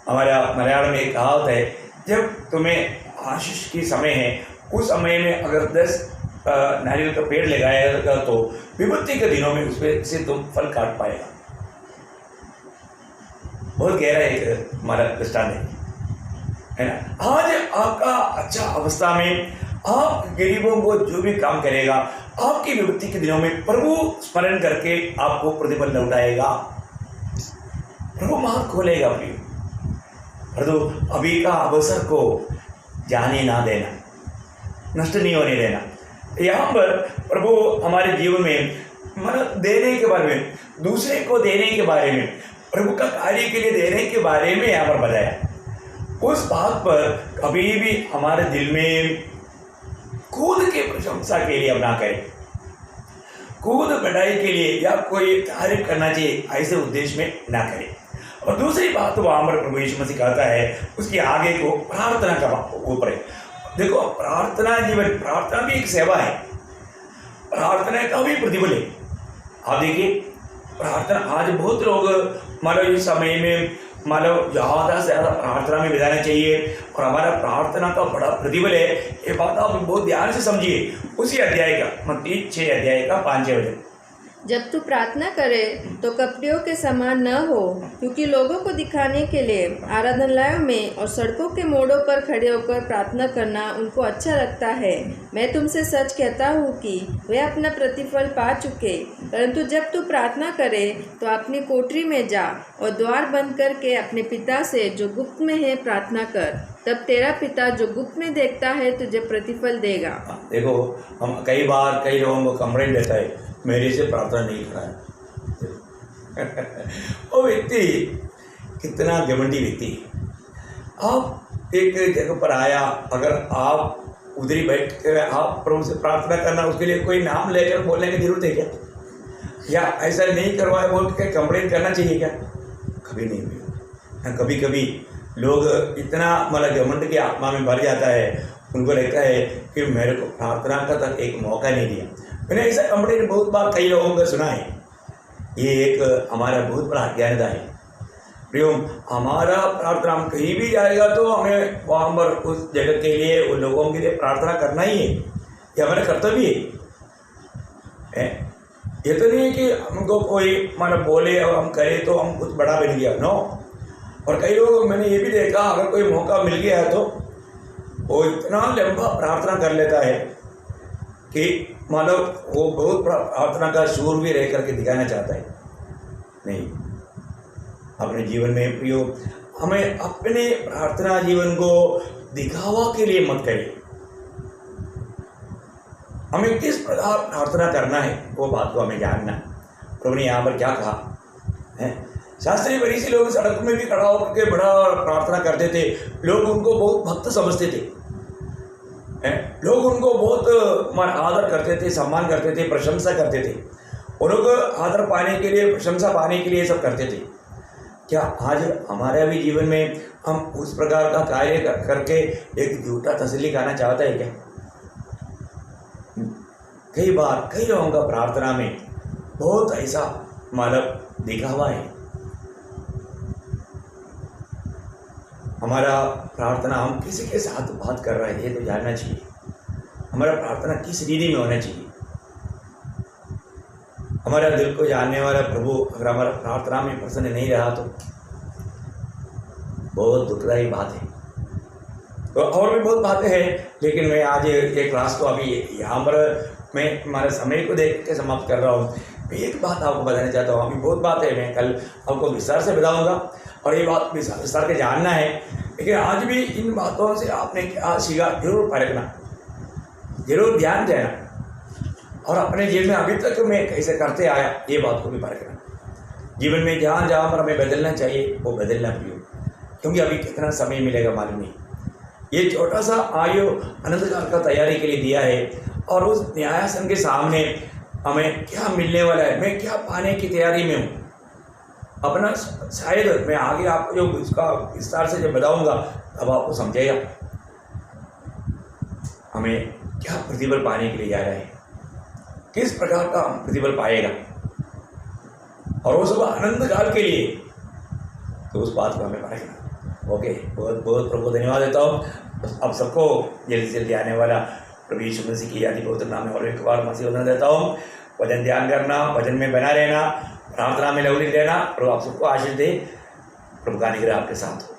हमारा मलयालम में एक कहावत है, जब तुम्हें आशीष की समय है उस समय में अगर 10 नारियल का पेड़ लगाएगा तो विपत्ति के दिनों में उसमें से तुम फल काट पाएगा। बहुत गहरा एक हमारा दृष्टांत है ना। आज आपका अच्छा अवस्था में आप गरीबों को जो भी काम करेगा, आपकी विपत्ति के दिनों में प्रभु स्मरण करके आपको प्रतिफल लौटाएगा। प्रभु मार्ग खोलेगा। प्रिय प्रभु अभी का अवसर को जाने ना देना, नष्ट नहीं होने देना। यहाँ पर प्रभु हमारे जीवन में मतलब देने के बारे में, दूसरे को देने के बारे में, प्रभु का कार्य के लिए देने के बारे में यहाँ पर बताया। उस बात पर कभी भी हमारे दिल में खुद के प्रशंसा के लिए अब ना करें, खुद बढ़ाई के लिए या कोई कार्य करना चाहिए ऐसे उद्देश्य में ना करें। और दूसरी बात तो वहाँ पर प्रभु यीशु मसीह कहता है उसके आगे को प्रार्थना का ऊपर है। देखो प्रार्थना जीवन, प्रार्थना भी एक सेवा है, प्रार्थना का भी प्रतिफल है। आप देखिए प्रार्थना आज बहुत लोग मतलब इस समय में मतलब ज़्यादा से ज़्यादा प्रार्थना में बिताना चाहिए और हमारा प्रार्थना का बड़ा प्रतिफल है। ये बात आप बहुत ध्यान से समझिए। उसी अध्याय का मत्ती 6 अध्याय का 5 वचन, जब तू प्रार्थना करे तो कपटियों के समान न हो, क्योंकि लोगों को दिखाने के लिए आराधनालयों में और सड़कों के मोड़ों पर खड़े होकर प्रार्थना करना उनको अच्छा लगता है। मैं तुमसे सच कहता हूँ कि वे अपना प्रतिफल पा चुके। परंतु जब तू प्रार्थना करे तो अपनी कोठरी में जा और द्वार बंद करके अपने पिता से जो गुप्त में है प्रार्थना कर, तब तेरा पिता जो गुप्त में देखता है तुझे प्रतिफल देगा। देखो हम कई बार कई लोगों को कंप्लेंट देता है, मेरे से प्रार्थना नहीं करा है। वो व्यक्ति कितना घमंडी व्यक्ति है। आप एक जगह पर आया, अगर आप उधर ही बैठ कर आप प्रभु से प्रार्थना करना, उसके लिए कोई नाम लेकर बोलने की जरूरत है क्या? या ऐसा नहीं करवाए बोल के कंप्लेंट करना चाहिए क्या? कभी नहीं हुई। कभी कभी लोग इतना मतलब घमंड की आत्मा में भर जाता है, उनको लगता है कि मेरे को प्रार्थना का तक एक मौका नहीं दिया। मैंने ऐसा कंप्लेंट बहुत बार कई लोगों को सुना है। ये एक हमारा बहुत बड़ा अज्ञानता है। प्रियो हमारा प्रार्थना हम कहीं भी जाएगा तो हमें वहाँ पर उस जगह के लिए उन लोगों के लिए प्रार्थना करना ही है, ये हमारा कर्तव्य है। ये तो नहीं है कि हमको कोई मतलब बोले और हम करें तो हम कुछ बड़ा बन गया, नो। और कई लोग मैंने ये भी देखा, अगर कोई मौका मिल गया तो वो इतना लंबा प्रार्थना कर लेता है कि मतलब वो बहुत प्रार्थना का शूर भी रह करके दिखाना चाहता है। नहीं, अपने जीवन में प्रियो हमें अपने प्रार्थना जीवन को दिखावा के लिए मत करें। हमें किस प्रकार प्रार्थना करना है वो बात को हमें जानना। प्रभु ने यहाँ पर क्या कहा है? शास्त्री फरीसी लोग सड़क में भी खड़ा होकर के बड़ा प्रार्थना करते थे। लोग उनको बहुत भक्त समझते थे, लोग उनको बहुत आदर करते थे, सम्मान करते थे, प्रशंसा करते थे। वो लोग आदर पाने के लिए, प्रशंसा पाने के लिए सब करते थे। क्या आज हमारे भी जीवन में हम उस प्रकार का कार्य करके एक झूठा तसल्ली खाना चाहता है क्या? कई बार कई लोगों का प्रार्थना में बहुत ऐसा मतलब दिखावा है। हमारा प्रार्थना हम किसी के साथ बात कर रहे हैं ये तो जानना चाहिए। हमारा प्रार्थना किस रीति में होना चाहिए। हमारा दिल को जानने वाला प्रभु अगर हमारा प्रार्थना में प्रसन्न नहीं रहा तो बहुत दुखदायी बात है। तो और भी बहुत बातें हैं, लेकिन मैं आज एक क्लास को अभी यहाँ पर मैं हमारे समय को देख के समाप्त कर रहा हूँ। मैं एक बात आपको बताना चाहता हूँ। अभी बहुत बात है, मैं कल आपको विस्तार से बताऊँगा और ये बात विस्तार के जानना है। लेकिन आज भी इन बातों से आपने क्या सीखा जरूर परखना, जरूर ध्यान देना और अपने जीवन में अभी तक मैं कैसे करते आया ये बात को भी परखना। जीवन में जहाँ जहाँ पर हमें बदलना चाहिए वो बदलना प्रियो, क्योंकि अभी कितना समय मिलेगा मालूम नहीं। ये छोटा सा आयु अनंत काल का तैयारी के लिए दिया है, और उस न्यायासन के सामने हमें क्या मिलने वाला है, मैं क्या पाने की तैयारी में हूँ अपना। शायद मैं आगे आपको जो इसका विस्तार से जब बताऊँगा तब आपको समझेगा हमें क्या प्रतिफल पाने के लिए जा रहे हैं, किस प्रकार का हम प्रतिफल पाएगा, और वो सब आनंद काल के लिए। तो उस बात को हमें पढ़ेगा। ओके, बहुत बहुत प्रभु को धन्यवाद देता हूँ। अब सबको जल्दी से जल्दी आने वाला प्रभु यीशु मसीह की यादी पवित्र नाम में और एक बार मसीह वंदन देता हूँ। वचन ध्यान करना, वचन में बना रहना, प्रार्थना में लवलिक रहना। प्रभु आप सबको आशीष दे। प्रभु का अनुग्रह आपके साथ हो।